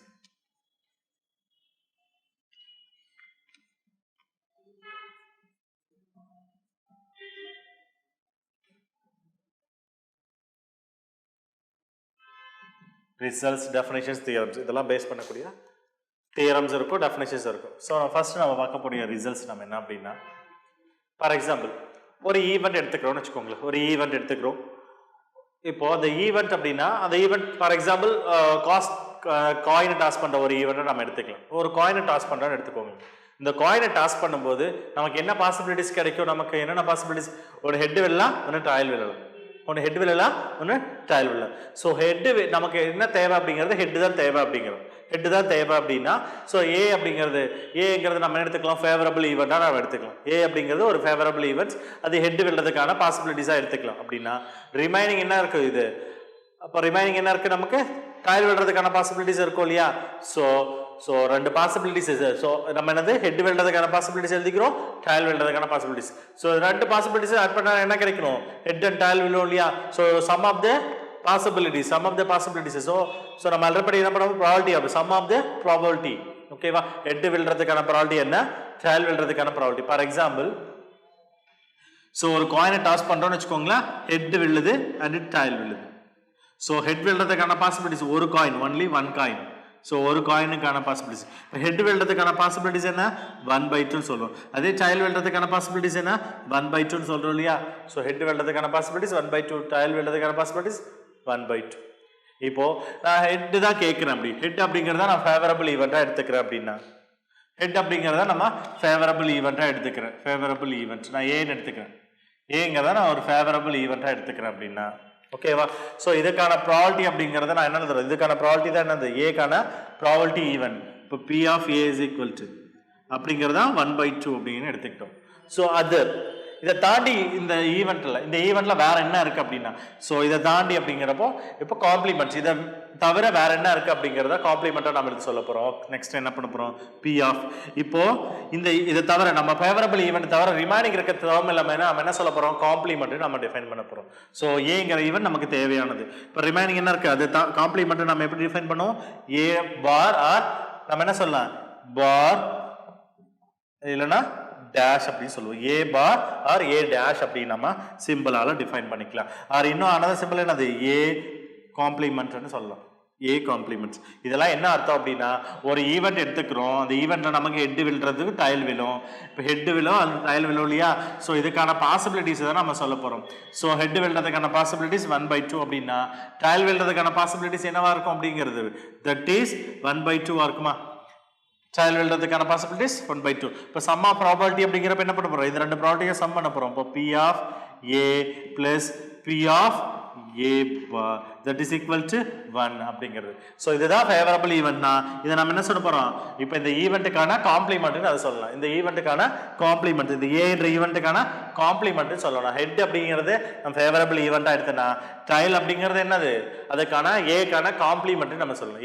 Results, definitions, theorems, இதெல்லாம் பேஸ் பண்ணக்கூடிய தியரம்ஸ் இருக்கும், டெஃபினேஷன்ஸ் இருக்கும். ஸோ ஃபர்ஸ்ட் நம்ம பார்க்கக்கூடிய ரிசல்ட்ஸ் நம்ம என்ன அப்படின்னா, ஃபார் எக்ஸாம்பிள் ஒரு ஈவெண்ட் எடுத்துக்கிறோம்னு வச்சுக்கோங்களேன். ஒரு ஈவெண்ட் எடுத்துக்கிறோம். இப்போ அந்த ஈவெண்ட் அப்படின்னா அந்த ஈவெண்ட் ஃபார் எக்ஸாம்பிள் காயினை டாஸ் பண்ணுற ஒரு ஈவெண்ட்டை நம்ம எடுத்துக்கலாம். ஒரு காயினை டாஸ் பண்ணுறோன்னு எடுத்துக்கோங்க. இந்த காயினை டாஸ் பண்ணும்போது நமக்கு என்ன பாசிபிலிட்டிஸ் கிடைக்கும்? நமக்கு என்னென்ன பாசிபிலிட்டிஸ்? ஒரு ஹெட் விழலாம், ஒன்று டாயில் விழலாம். ஒன்று ஹெட் விழலாம், ஒன்று டாயில் விழலாம். ஸோ ஹெட்டு நமக்கு என்ன தேவை அப்படிங்கிறது ஹெட்டு தான் தேவை அப்படிங்கிறோம். ஹெட்டு தான் தேவை அப்படின்னா ஸோ ஏ அப்படிங்கிறது, ஏங்கிறது நம்ம எடுத்துக்கலாம் ஃபேவரபிள் ஈவெண்ட்டாக நம்ம எடுத்துக்கலாம். ஏ அப்படிங்கிறது ஒரு ஃபேவரபிள் ஈவெண்ட்ஸ், அது ஹெட் விழுறதுக்கான பாசிபிலிட்டிஸாக எடுத்துக்கலாம். அப்படின்னா ரிமைனிங் என்ன இருக்குது இது? அப்போ ரிமைனிங் என்ன இருக்குது? நமக்கு டாயில் விழுறதுக்கான பாசிபிலிட்டிஸ் இருக்கும் இல்லையா? So 2 possibilities. ஸோ நம்ம என்னது ஹெட் விழுறதுக்கான பாசிபிலிட்டிஸ் எழுதிக்கிறோம், டாயில் விழுறதுக்கான பாசிபிலிட்டிஸ். ஸோ 2 பாசிபிலிட்டிஸ் ஆட் பண்ணால் என்ன கிடைக்கணும்? ஹெட் அண்ட் டாயில் விழும் இல்லையா? So sum of the possibilities, so நம்ம ஆல்ரெடி என்ன பண்ணுவோம்? Probability of sum of the probability. ஓகேவா? ஹெட் விழுறதுக்கான ப்ராபபிலிட்டி என்ன, டாயில் விழுறதுக்கான ப்ராபபிலிட்டி. ஃபார் எக்ஸாம்பிள் ஸோ ஒரு காயினை டாஸ் பண்ணுறோன்னு வச்சுக்கோங்களேன். ஹெட் விழுது அண்ட் டாயில் விழுது. ஸோ ஹெட் விழுறதுக்கான பாசிபிலிட்டிஸ் ஒரு காயின், ஒன்லி 1 காயின். ஸோ ஒரு காயினுக்கான பாசிபிலிட்டிஸ். இப்போ ஹெட் விழுறதுக்கான பாசிபிலிட்டிஸ் என்ன? 1/2 சொல்லுவோம். அதே டாயில் விழுறதுக்கான பாசிபிலிட்டிஸ் என்ன? 1/2 சொல்கிறோம் இல்லையா? ஸோ ஹெட் விழுறதுக்கான பாசிபிலிட்டிஸ் 1/2, டாயில் விழுறதுக்கான பாசிபிலிட்டிஸ் 1/2. இப்போ நான் ஹெட் தான் கேட்குறேன். அப்படி ஹெட் அப்படிங்கிறத நான் ஃபேவரபிள் ஈவெண்ட்டாக எடுத்துக்கிறேன். அப்படின்னா ஹெட் அப்படிங்கிறத நம்ம ஃபேவரபிள் ஈவெண்ட்டாக எடுத்துக்கிறேன். ஃபேவரபிள் ஈவெண்ட் நான் ஏன்னு எடுத்துக்கிறேன். ஏங்கிறத நான் ஒரு ஃபேவரபிள் ஈவெண்ட்டாக எடுத்துக்கிறேன் அப்படின்னா ஓகேவா? ஸோ இதுக்கான ப்ராபபிலிட்டி அப்படிங்கிறத நான் என்ன எழுதுறேன்? இதுக்கான ப்ராபபிலிட்டி தான் என்னது? ஏக்கான ப்ராபபிலிட்டி ஈவெண்ட். இப்போ P of A is equal to அப்படிங்கிறதா 1/2 அப்படின்னு எடுத்துக்கிட்டோம். ஸோ அதர் இதை தாண்டி இந்த ஈவெண்ட்ல வேற என்ன இருக்கு அப்படின்னா, ஸோ இதை தாண்டி அப்படிங்கிறப்போ இப்போ காம்ப்ளிமெண்ட்ஸ், இதை தவிர வேற என்ன இருக்கு அப்படிங்கிறத காம்ப்ளிமெண்ட்டாக நம்ம எடுத்து சொல்ல போறோம். நெக்ஸ்ட் என்ன பண்ண போறோம்? P of இப்போ இதை தவிர நம்ம ஃபேவரபிள் ஈவெண்ட் தவிர ரிமைனிங் இருக்க டேர்ம் எல்லாமே நம்ம என்ன சொல்ல போறோம்? காம்ப்ளிமெண்ட் நம்ம டிஃபைன் பண்ண போறோம். ஸோ ஏங்கிற ஈவெண்ட் நமக்கு தேவையானது. இப்போ ரிமைனிங் என்ன இருக்கு? அது காம்ப்ளிமெண்ட் நம்ம எப்படி டிஃபைன் பண்ணுவோம்? ஏ பார் ஆர் நம்ம என்ன சொல்லலாம்? பார் இல்லைன்னா டேஷ் அப்படின்னு சொல்லுவோம். A bar R A dash அப்படின்னு நம்ம சிம்பிளால டிஃபைன் பண்ணிக்கலாம். ஆர் இன்னும் அனதர் சிம்பிள் என்னது? ஏ காம்ப்ளிமெண்ட்னு சொல்லலாம். ஏ காம்ப்ளிமெண்ட்ஸ். இதெல்லாம் என்ன அர்த்தம் அப்படின்னா, ஒரு ஈவெண்ட் எடுத்துக்கிறோம். அந்த ஈவெண்ட்ல நமக்கு ஹெட் விழுறதுக்கு டாயில் விழும். இப்போ ஹெட் விழும், அது டாயில் விழும் இல்லையா? ஸோ இதுக்கான பாசிபிலிட்டிஸ் தான் நம்ம சொல்ல போறோம். ஸோ ஹெட் விழுறதுக்கான பாசிபிலிட்டிஸ் 1/2 அப்படின்னா டாயில் விழுறதுக்கான பாசிபிலிட்டிஸ் என்னவா இருக்கும் அப்படிங்கிறது தட் இஸ் 1/2 இருக்குமா? டாயில் விழுறதுக்கான பாசிபிலிட்டிஸ் 1/2. இப்போ சம் ஆஃப் ப்ராபபிலிட்டி அப்படிங்கிறப்ப என்ன பண்ண போறோம்? இது 2 ப்ராபபிலிட்டியை சம் பண்ண போறோம். இப்போ P of A plus P of A bar that is equal to 1 அப்படிங்கிறது. ஸோ இதுதான் ஃபேவரபிள் ஈவெண்ட்னா இதை நம்ம என்ன சொல்ல போகிறோம், இப்போ இந்த ஈவெண்ட்டுக்கான காம்ப்ளிமெண்ட்னு அதை சொல்லலாம். இந்த ஈவெண்ட்டுக்கான காம்ப்ளிமெண்ட், இந்த ஏன்ற ஈவெண்ட்டுக்கான காம்ப்ளிமெண்ட்னு சொல்லலாம். ஹெட் அப்படிங்கிறது நம்ம ஃபேவரபிள் ஈவெண்ட்டாக எடுத்தோன்னா, டைல் அப்படிங்கிறது என்னது, அதுக்கான ஏக்கான காம்ப்ளிமெண்ட் நம்ம சொல்லலாம்.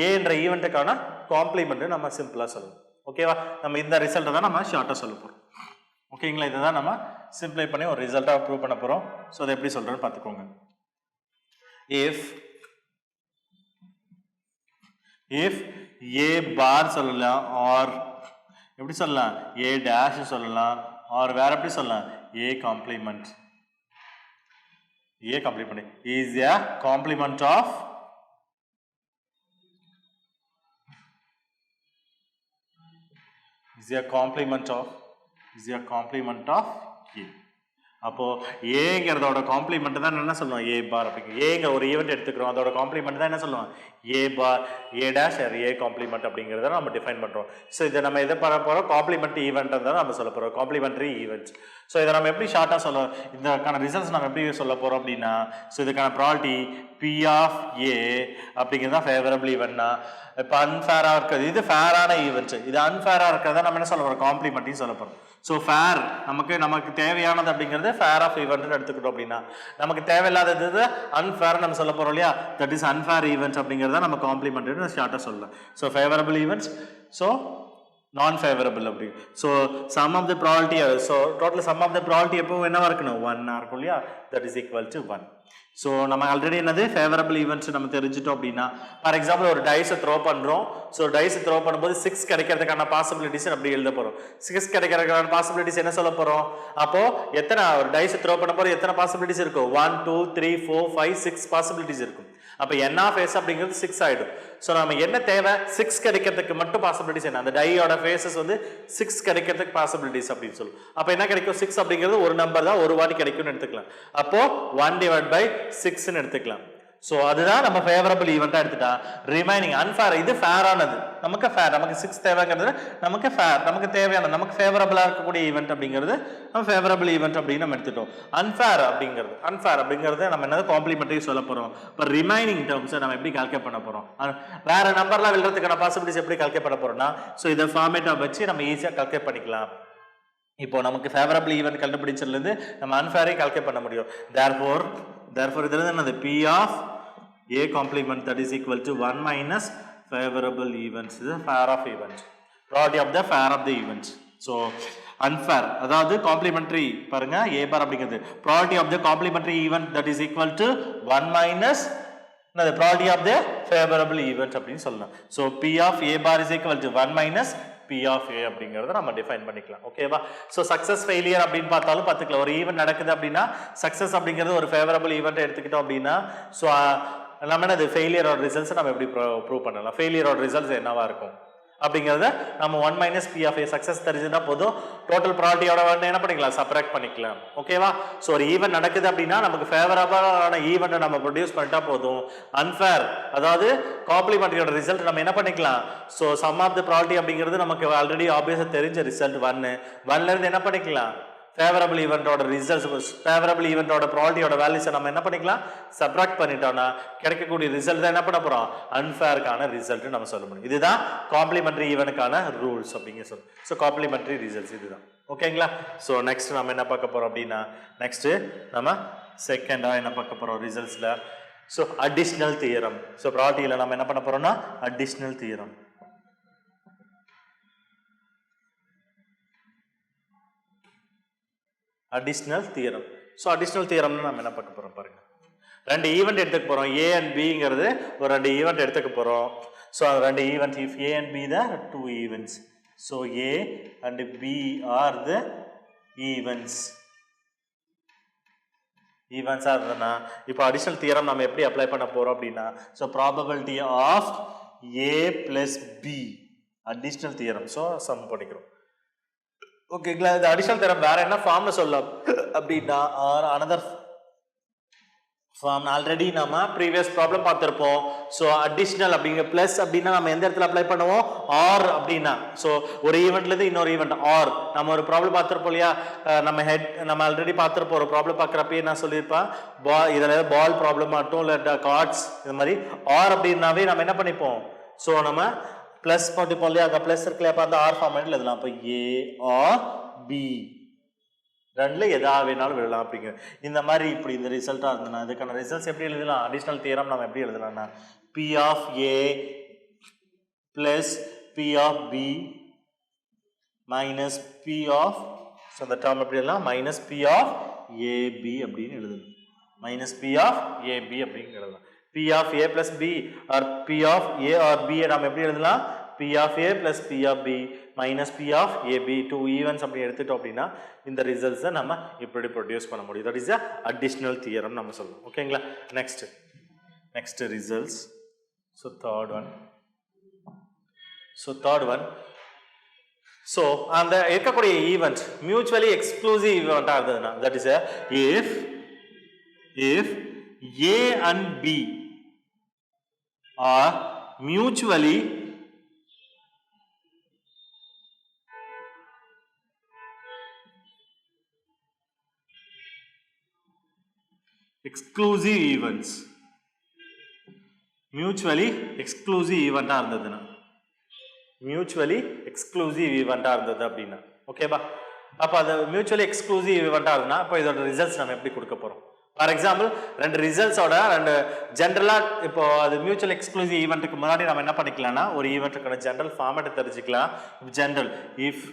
ஏன்ற ஈவெண்ட்டுக்கான காம்ப்ளிமெண்ட் நம்ம சிம்பிளாக சொல்லலாம். ஓகேவா, நம்ம இந்த ரிசல்ட்டை தான் நம்ம ஷார்ட்டாக சொல்ல போகிறோம். ஓகேங்களா, இதை தான் நம்ம சிம்பிளை பண்ணி ஒரு ரிசல்ட்டாக ப்ரூவ் பண்ண போகிறோம். ஸோ அதை எப்படி சொல்கிறேன்னு பார்த்துக்கோங்க. இஃப் ஏ பார் சொல்லலாம், ஆர் எப்படி சொல்லலாம், ஏ டேஷ் சொல்லலாம், ஆர் வேற எப்படி சொல்லலாம், A complement is a complement of A. அப்போ ஏங்கிறதோட காம்ப்ளிமெண்ட் தான் என்ன சொல்லுவோம், ஏ பார் அப்படிங்க. ஏங்க ஒரு ஈவெண்ட் எடுத்துக்கிறோம், அதோட காம்ப்ளிமெண்ட் தான் என்ன சொல்லுவோம், A bar, A dash or A complement அப்படிங்கிறத நம்ம டிஃபைன் பண்ணுறோம். ஸோ இதை நம்ம எதை பண்ண போகிறோம், காம்ப்ளிமெண்ட் ஈவெண்ட் தான் நம்ம சொல்ல போகிறோம், காம்ப்ளிமெண்ட்ரி ஈவெண்ட்ஸ். ஸோ இதை நம்ம எப்படி ஷார்ட்டாக சொல்ல, இதுக்கான ரிசல்ட்ஸ் நம்ம எப்படி சொல்ல போகிறோம் அப்படின்னா, ஸோ இதுக்கான ப்ராபர்ட்டி பி ஆஃப் ஏ அப்படிங்கிறது தான் ஃபேவரபிள் ஈவெண்ட்னா, இப்போ அன்ஃபேராக இருக்கிறது இது ஃபேரான ஈவெண்ட்ஸ், இது அன்ஃபேராக இருக்கிறத நம்ம என்ன சொல்ல போகிறோம், காம்ப்ளிமெண்ட்டையும் சொல்ல போகிறோம். ஸோ ஃபேர் நமக்கு தேவையானது அப்படிங்கிறது ஃபேர் ஆஃப் ஈவெண்ட்னு எடுத்துக்கிட்டோம் அப்படின்னா, நமக்கு தேவையில்லாதது அன்ஃபேர் நம்ம சொல்ல போகிறோம் இல்லையா, தட் இஸ் அன்ஃபேர் ஈவெண்ட்ஸ் அப்படிங்கிறத நம்ம காம்ப்ளிமெண்ட்னு ஷார்ட்டாக சொல்லலாம். So favourable events, so non favourable அப்படி. So sum of the property, so total sum of the property எப்போ என்னவா இருக்கணும், 1 இருக்கும் இல்லையா, that is equal to 1. So நம்ம ஆல்ரெடி என்னது ஃபேவரபிள் ஈவெண்ட்ஸ் நம்ம தெரிஞ்சிட்டோம் அப்படின்னா, ஃபார் எக்ஸாம்பிள் ஒரு டைஸை த்ரோ பண்ணுறோம். ஸோ டைஸை த்ரோ பண்ணும்போது 6 கிடைக்கிறதுக்கான பாசிபிலிட்டிஸ் அப்படி எழுத போகிறோம். 6 கிடைக்கிறதுக்கான பாசிபிலிட்டிஸ் என்ன சொல்ல போகிறோம், அப்போ எத்தனை ஒரு டைஸை த்ரோ பண்ண போகிறோம், எத்தனை பாசிபிலிட்டிஸ் இருக்கும், 1 2 3 4 5 6 பாசிபிலிட்டிஸ் இருக்கும். அப்போ n ஆஃப் s அப்படிங்கிறது 6 ஆகிடும். ஸோ நம்ம என்ன தேவை, 6 கிடைக்கிறதுக்கு மட்டும் பாசிபிலிட்டிஸ் என்ன, அந்த டையோட ஃபேஸஸ் வந்து 6 கிடைக்கிறதுக்கு பாசிபிலிட்டிஸ் அப்படின்னு சொல்லுவோம். அப்போ என்ன கிடைக்கும், 6 அப்படிங்கிறது ஒரு நம்பர் தான், ஒரு வாட்டி கிடைக்கும்னு எடுத்துக்கலாம். அப்போ 1/6ன்னு எடுத்துக்கலாம். ஸோ அதுதான் நம்ம ஃபேவரபிள் ஈவெண்ட்டாக எடுத்துட்டா. ரிமைனிங் அன்ஃபேர், இது ஃபேரானது, நமக்கு ஃபேர், நமக்கு 6 தேவைங்கிறது நமக்கு ஃபேர், நமக்கு தேவையான நமக்கு ஃபேவரபிளாக இருக்கக்கூடிய ஈவெண்ட் அப்படிங்கிறது நம்ம ஃபேவரபிள் ஈவெண்ட் அப்படின்னு நம்ம எடுத்துட்டோம். அன்ஃபேர் அப்படிங்கிறது நம்ம என்னது காம்ப்ளிமெண்ட்ரி சொல்ல போகிறோம். இப்போ ரிமைனிங் டேர்ம்ஸை நம்ம எப்படி கால்குலேட் பண்ண போகிறோம், வேற நம்பர்லாம் விழுறதுக்கான பாசிபிலிட்டிஸ் எப்படி கால்குலேட் பண்ண போகிறோம்னா, ஸோ இதை ஃபார்மேட்டாக வச்சு நம்ம ஈஸியாக கால்குலேட் பண்ணிக்கலாம். இப்போ நமக்கு ஃபேவரபிள் ஈவெண்ட் கண்டுபிடிச்சதுலேருந்து நம்ம அன்ஃபேரையும் கால்குலேட் பண்ண முடியும். therefore இதில் என்னது P of A complement that is equal to 1 minus favorable events, இது fair of events, probability of the fair of the events. So unfair அதாவது complementary பாருங்க A bar அப்படிங்கிறது probability of the complementary event that is equal to 1 minus the probability of the favorable event அப்படின்னு சொல்லலாம். So P of A bar is equal to 1 minus P of A அப்படிங்கிறத நம்ம define பண்ணிக்கலாம். ஓகேவா, so success failure அப்படின்னு பார்த்தாலும் பார்த்துக்கலாம். ஒரு ஈவெண்ட் நடக்குது அப்படின்னா சக்ஸஸ் அப்படிங்கிறது ஒரு ஃபேவரபிள் ஈவெண்ட் எடுத்துக்கிட்டோம் அப்படின்னா, ஸோ நம்ம என்னது ஃபெயிலியரோட ரிசல்ட்ஸ் நம்ம எப்படி ப்ரூவ் பண்ணலாம், ஃபெயிலியரோட ரிசல்ட்ஸ் என்னவா இருக்கும் அப்படிங்கிறத நம்ம 1 minus P of A success தெரிஞ்சுன்னா போதும், டோட்டல் ப்ராபர்ட்டியோட வந்து என்ன பண்ணிக்கலாம், சப்ராக்ட் பண்ணிக்கலாம். ஓகேவா, ஸோ ஒரு ஈவெண்ட் நடக்குது அப்படின்னா நமக்கு ஃபேவரபிளான ஈவெண்ட்டை நம்ம ப்ரொடியூஸ் பண்ணிட்டா போதும். அன்ஃபேர் அதாவது காம்ப்ளிமெண்ட்ரியோட ரிசல்ட் நம்ம என்ன பண்ணிக்கலாம், so sum of the property அப்படிங்கிறது நமக்கு ஆல்ரெடி ஆப்வியஸாக தெரிஞ்ச ரிசல்ட் 1லேருந்து என்ன பண்ணிக்கலாம், ஃபேவரபிள் ஈவெண்ட்டோட ரிசல்ட்ஸ், ஃபேவரபிள் ஈவெண்ட்டோட ப்ராபர்ட்டியோட வேல்யூஸை நம்ம என்ன பண்ணிக்கலாம், சப்ராக்ட் பண்ணிட்டோம்னா கிடைக்கக்கூடிய ரிசல்ட் தான் என்ன பண்ண போகிறோம், அன்ஃபேருக்கான ரிசல்ட் நம்ம சொல்ல முடியும். இதுதான் காம்ப்ளிமெண்ட்ரி ஈவெண்ட்டுக்கான ரூல்ஸ் அப்படிங்க சொல்லுவோம். ஸோ காம்ப்ளிமெண்ட்ரி ரிசல்ட்ஸ் இதுதான். ஓகேங்களா, ஸோ நெக்ஸ்ட் நம்ம என்ன பார்க்க போகிறோம் அப்படின்னா, நெக்ஸ்ட்டு நம்ம செகண்டாக என்ன பார்க்க போகிறோம் ரிசல்ட்ஸில், ஸோ அடிஷ்னல் தியரம். ஸோ ப்ராபர்ட்டியில் நம்ம என்ன பண்ண போகிறோம்னா additional theorem. Additional theorem. So additional தியரம்னு நம்ம என்ன பார்க்க போகிறோம் பாருங்க, ரெண்டு ஈவெண்ட் எடுத்துக்க போகிறோம். ஏ அண்ட் பிங்கிறது ஒரு ரெண்டு ஈவெண்ட் எடுத்துக்க போகிறோம். ஸோ அந்த ரெண்டு event, if A and B the 2 events, so A and B are the ஈவெண்ட்ஸாக இருந்ததுன்னா இப்போ அடிஷ்னல் தியரம் நம்ம எப்படி அப்ளை பண்ண போகிறோம் அப்படின்னா, so probability of A plus B additional theorem. So sum பண்ணிக்கிறோம். ஓகேங்களா, இந்த அடிஷனல் தியரம் வேற என்ன ஃபார்ம்ல சொல்லலாம் அப்படின்னா, ஆர் அனதர் ஃபார்ம் ஆல்ரெடி நம்ம ப்ரீவியஸ் ப்ராப்ளம் பார்த்துருப்போம். ஸோ அடிஷ்னல் அப்படிங்கிற ப்ளஸ் அப்படின்னா நம்ம எந்த இடத்துல அப்ளை பண்ணுவோம், ஆர் அப்படின்னா. ஸோ ஒரு ஈவெண்ட்லேருந்து இன்னொரு ஈவெண்ட் ஆர் நம்ம ஒரு ப்ராப்ளம் பார்த்துருப்போம் இல்லையா, நம்ம ஆல்ரெடி பார்த்துருப்போம். ஒரு ப்ராப்ளம் பார்க்குறப்ப என்ன சொல்லியிருப்பேன், இதில் பால் ப்ராப்ளம் மட்டும் இல்லை கார்ட்ஸ் இது மாதிரி ஆர் அப்படின்னாவே நம்ம என்ன பண்ணிப்போம், ஸோ நம்ம ப்ளஸ் போட்டுப்போம் இல்லையா, அங்கே ப்ளஸ் இருக்குல்லையா, அப்போ அந்த ஆர் ஃபார்மேட்டில் எழுதலாம். அப்போ ஏ ஆர் பி ரெண்டுல எதாவது வேணாலும் விடலாம் அப்படிங்கிற இந்த மாதிரி. இப்படி இந்த ரிசல்ட்டாக இருந்ததுன்னா இதுக்கான ரிசல்ட்ஸ் எப்படி எழுதலாம், அடிஷ்னல் தியரம் நம்ம எப்படி எழுதலாம்னா P of A plus P of B minus P of, so அந்த டேர்ம் எப்படி எழுதலாம், மைனஸ் பி ஆஃப் ஏபி அப்படின்னு எழுதணும். மைனஸ் பி ஆஃப் ஏபி அப்படின்னு எழுதலாம். P of A plus B or P of A or B நம்ம எப்படி எழுதலாம், P of A plus P of B minus P of AB, two events அப்படி எடுத்துட்டோம் அப்படின்னா இந்த ரிசல்ட்ஸை நம்ம இப்படி ப்ரொடியூஸ் பண்ண முடியும். That is a additional theorem நம்ம சொல்லணும். ஓகேங்களா. Next results. So third one so அந்த இருக்கக்கூடிய ஈவெண்ட் மியூச்சுவலி எக்ஸ்க்ளூசிவ் ஈவெண்ட்டாக இருந்ததுன்னா that is if A and B are mutually exclusive events, mutually exclusive event-ஆ இருந்ததுன்னா, mutually exclusive event-ஆ இருந்தது அப்படின்னா ஓகேவா. அப்போ அது மியூச்சுவலி எக்ஸ்க்ளூசிவ் ஈவெண்ட்டாக இருந்ததுன்னா அப்போ இதோட ரிசல்ட்ஸ் நம்ம எப்படி கொடுக்க போகிறோம். ஃபார் எக்ஸாம்பிள் ரெண்டு ரிசல்ட்ஸோட ரெண்டு ஜென்ரலாக இப்போ அது மியூச்சுவல் எக்ஸ்க்ளூசிவ் ஈவெண்ட்டுக்கு முன்னாடி நம்ம என்ன பண்ணிக்கலாம்னா ஒரு ஈவெண்ட்டுக்கான ஜென்ரல் ஃபார்மேட்டை தெரிஞ்சுக்கலாம். General if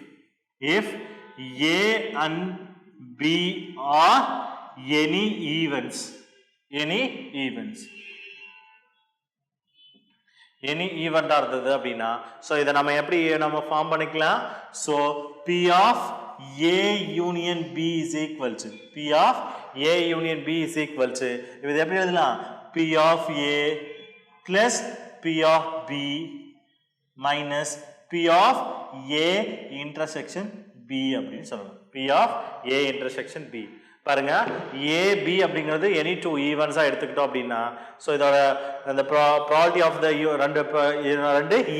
A and B are any events event இருந்தது அப்படின்னா ஸோ இதை நம்ம எப்படி நம்ம ஃபார்ம் பண்ணிக்கலாம். So P of A union B is equal to P of A union B is equal to இது எப்படி எழுதலாம், P of A plus P of B minus P of A intersection B அப்படின்னு சொல்லலாம். P of A intersection B பாருங்க. AB அப்படிங்கிறது any two ஈவெண்ட்ஸாக எடுத்துக்கிட்டோம் அப்படின்னா so இதோட அந்த ப்ராபர்ட்டி ஆஃப் த ரெண்டு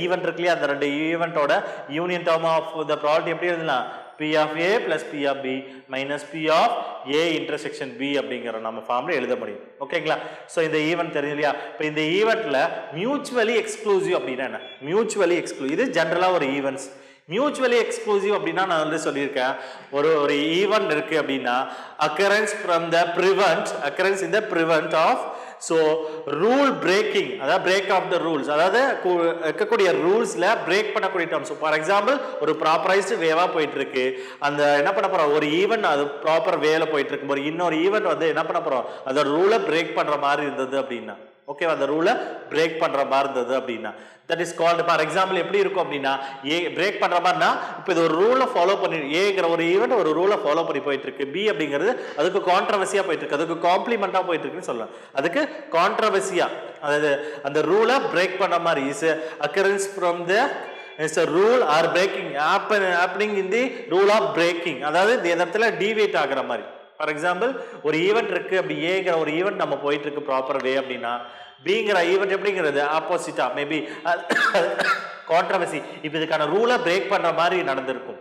ஈவெண்ட் இருக்கு இல்லையா, அந்த ரெண்டு ஈவெண்ட்டோட union term of the property எப்படி எழுதலாம், P of A plus P of B minus P of A intersection B அப்படிங்கிற நம்ம ஃபார்ம்ல எழுத முடியும். ஓகேங்களா. ஸோ இந்த ஈவெண்ட் தெரியும் இல்லையா. இப்போ இந்த ஈவெண்ட்ல மியூச்சுவலி எக்ஸ்க்ளூசிவ் அப்படின்னா என்ன, மியூச்சுவலி எக்ஸ்க்ளூசிவ் இது ஜென்ரலாக ஒரு ஈவெண்ட்ஸ். மியூச்சுவலி எக்ஸ்க்ளூசிவ் அப்படின்னா நான் வந்து சொல்லியிருக்கேன் ஒரு ஈவெண்ட் இருக்கு அப்படின்னா occurrence in the prevent of so rule breaking, அதாவது பிரேக் ஆஃப் த ரூல்ஸ், அதாவது இருக்கக்கூடிய ரூல்ஸ்ல பிரேக் பண்ணக்கூடிய டேர்ம்ஸ். ஃபார் எக்ஸாம்பிள் ஒரு ப்ராப்பரைஸ்டு வேவா போயிட்டு இருக்கு, அந்த என்ன பண்ண போறோம் ஒரு ஈவெண்ட் அது ப்ராப்பர் வேல போயிட்டு இருக்கும் போது இன்னொரு ஈவெண்ட் வந்து என்ன பண்ண போறோம் அந்த ரூலை பிரேக் பண்ற மாதிரி இருந்தது அப்படின்னா ஓகே, அந்த ரூலை பிரேக் பண்ற மாதிரி இருந்தது அப்படின்னா that is called. For example எப்படி இருக்கும் அப்படின்னா ஏ பிரேக் பண்ற மாதிரினா இப்போ இது ஒரு ரூலை ஃபாலோ பண்ணி ஏங்கிற ஒரு ஈவெண்ட் ஒரு ரூலை ஃபாலோ பண்ணி போயிட்டு இருக்கு, பி அப்படிங்கிறது அதுக்கு கான்ட்ரவர்சியா போயிட்டு இருக்கு, அதுக்கு காம்ப்ளிமெண்டா போயிட்டு இருக்குன்னு சொல்லலாம். அதுக்கு கான்ட்ரவர்சியா அதாவது அந்த ரூலை பிரேக் பண்ண மாதிரி is occurrence from the is a rule or breaking happening in the rule of breaking, அதாவது இந்த இடத்துல டீவியேட் ஆகுற மாதிரி. ஃபார் எக்ஸாம்பிள் ஒரு ஈவெண்ட் இருக்கு, அப்படி ஏங்கிற ஒரு ஈவெண்ட் நம்ம போயிட்டு இருக்கு ப்ராப்பர் வே அப்படின்னா பிங்கிற ஈவெண்ட் எப்படிங்கிறது ஆப்போசிட்டா மேபி கான்ட்ரவர்சி இப்போ இதுக்கான ரூலை பிரேக் பண்ற மாதிரி நடந்திருக்கும்.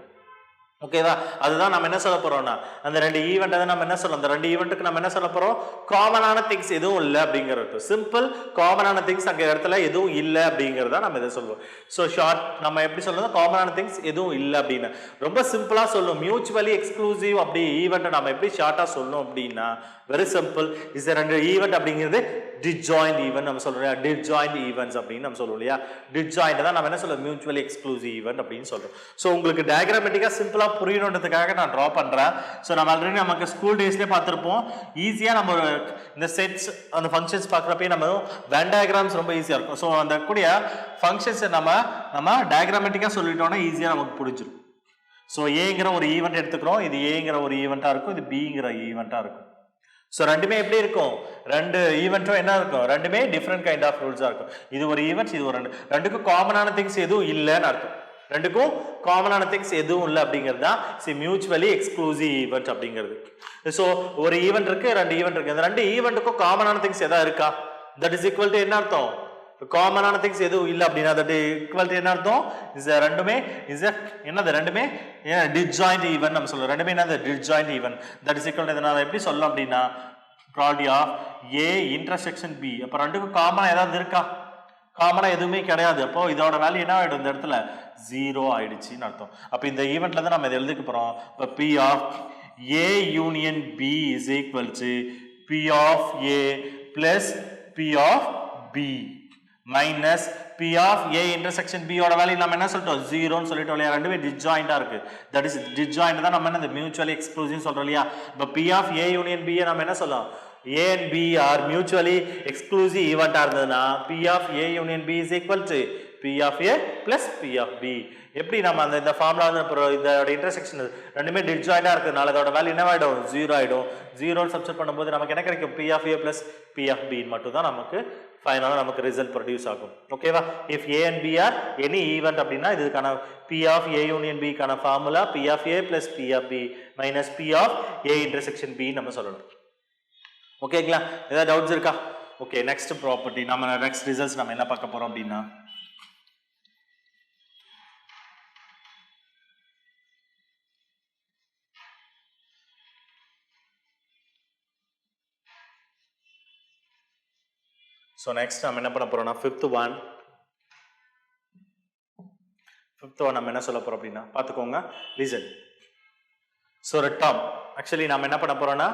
ஓகேவா, அதுதான் நம்ம என்ன சொல்ல போறோம்னா அந்த ரெண்டு ஈவெண்ட் நம்ம என்ன சொல்றோம், அந்த ரெண்டு ஈவெண்ட்டுக்கு நம்ம என்ன சொல்ல போறோம், காமனான திங்ஸ் எதுவும் இல்லை அப்படிங்கிறது. சிம்பிள் காமனான திங்ஸ் அங்கே இடத்துல எதுவும் இல்லை அப்படிங்கிறத நம்ம இதை சொல்லுவோம். ஸோ ஷார்ட் நம்ம எப்படி சொல்றது, காமனான திங்ஸ் எதுவும் இல்லை அப்படின்னு ரொம்ப சிம்பிளா சொல்லணும். மியூச்சுவலி எக்ஸ்க்ளூசிவ் அப்படி ஈவெண்ட்டை நம்ம எப்படி ஷார்ட்டா சொல்லணும் அப்படின்னா வெரி சிம்பிள் இஸ் ரெண்டு ஈவெண்ட் அப்படிங்கிறது டிஜாயிண்ட் ஈவெண்ட் நம்ம சொல்றோம், டிஜாயிண்ட் ஈவெண்ட்ஸ் அப்படின்னு நம்ம சொல்லுவோம் இல்லையா. டிஜாயிண்ட் தான் நம்ம என்ன சொல்றோம் மியூச்சுவலி எக்ஸ்க்ளூசிவ் ஈவெண்ட் அப்படின்னு சொல்றோம். ஸோ உங்களுக்கு டயக்ராமேட்டிக்கா சிம்பிளா புரியணுன்றதுக்காக நான் ட்ரா பண்றேன். ஸோ நம்ம ஆல்ரெடி நமக்கு ஸ்கூல் டேஸ்லேயே பார்த்துருப்போம். ஈஸியாக நம்ம இந்த செட்ஸ் அந்த ஃபங்க்ஷன்ஸ் பார்க்குறப்பே நம்ம வென் டயக்ராம்ஸ் ரொம்ப ஈஸியாக இருக்கும். ஸோ அந்த கூடிய ஃபங்க்ஷன்ஸை நம்ம டயக்ராமேட்டிக்காக சொல்லிட்டோம்னா ஈஸியாக நமக்கு புரிஞ்சிடும். ஸோ ஏங்கிற ஒரு ஈவெண்ட் எடுத்துக்கிறோம், இது ஏங்கிற ஒரு ஈவெண்ட்டாக இருக்கும், இது பிங்கிற ஈவெண்ட்டாக இருக்கும். ஸோ ரெண்டுமே எப்படி இருக்கும், ரெண்டு ஈவெண்ட்டும் என்ன இருக்கும், ரெண்டுமே டிஃப்ரெண்ட் கைண்ட் ஆஃப் ரூல்ஸாக இருக்கும். இது ஒரு ஈவெண்ட்ஸ், இது ஒரு ரெண்டுக்கும் காமனான திங்ஸ் எதுவும் இல்லைன்னு அர்த்தம். ரெண்டுக்கும் காமனான திங்ஸ் எதுவும் இல்லை அப்படிங்கிறது தான் மியூச்சுவலி எக்ஸ்க்ளூசிவ் ஈவெண்ட் அப்படிங்கிறது. ஸோ ஒரு ஈவெண்ட் இருக்கு, ரெண்டு ஈவெண்ட் இருக்கு. இந்த ரெண்டு ஈவெண்ட்டுக்கும் காமனான திங்ஸ் எதா இருக்கா? தட் இஸ் ஈக்குவல் டு என்ன அர்த்தம்? காமனான திங்ஸ் எதுவும் இல்லை அப்படின்னா தட் ஈக்குவல் டு என்ன அர்த்தம்? இஸ் ரெண்டுமே இஸ் என்னது? ரெண்டுமே டிஸ்ஜாயிண்ட் ஈவெண்ட் நம்ம சொல்றோம். ரெண்டுமே என்னது? Disjoint event. That is equal to இதனால எப்படி சொல்லலாம் அப்படின்னா property of A intersection B. அப்போ ரெண்டுக்கும் காமனா ஏதாவது இருக்கா? காமனா எதுவுமே கிடையாது. அப்போ இதோட வேல்யூ என்ன ஆயிடும்? இந்த இடத்துல 0 ஆயிடுச்சுன்னு அர்த்தம். அப்போ இந்த ஈவெண்ட்ல தான் நம்ம இதை எழுதிக்க போறோம். இப்போ P of A union B is equal to P of A plus P of B minus P of A intersection B ஓட வேல்யூ நம்ம என்ன சொல்லிட்டோம்? 0ன்னு சொல்லிட்டோம் இல்லையா? ரெண்டுமே டிஸ்ஜாயிண்டா இருக்கு. தட் இஸ் டிஸ்ஜாயிண்ட் தான் நம்ம என்ன மியூச்சுவலி எக்ஸ்க்ளூசிவ் சொல்றோம் இல்லையா? இப்போ P of A union B நம்ம என்ன சொல்லலாம்? A and B are mutually exclusive event இருந்ததுன்னா P of A union B is equal to P of A plus P of B. எப்படி நம்ம அந்த இந்த ஃபார்முலா வந்து இந்த இன்டர்செக்ஷன் ரெண்டுமே டிஸ்ஜாயிண்டா இருக்கிறதுனால அதோட வேல்யூ என்ன ஆயிடும்? 0 ஆயிடும். 0 சப்ஸ்டிட் பண்ணும்போது நமக்கு என்ன கிடைக்கும்? P of A plus P of B மட்டும் தான் நமக்கு ஃபைனலா நமக்கு ரிசல்ட் ப்ரொடியூஸ் ஆகும். ஓகேவா? If A and B are any event அப்படின்னா இதுக்கான P of A union B கான formula P of A plus P of B minus P of A intersection B நம்ம சொல்லணும். ஓகேங்களா? ஏதாவது டவுட்ஸ் இருக்கா? ஓகே, நெக்ஸ்ட் ப்ராப்பர்ட்டி நம்ம நெக்ஸ்ட் ரிசல்ட்ஸ் நம்ம என்ன பார்க்க போறோம் அப்படின்னா ஸோ நெக்ஸ்ட் நம்ம என்ன பண்ண போறோம்னா ஃபிஃப்த் ஒன் நம்ம என்ன சொல்ல போறோம் அப்படின்னா பார்த்துக்கோங்க. லிசன். ஸோ ஒரு டேர்ம் ஆக்சுவலி நம்ம என்ன பண்ண போறோம்னா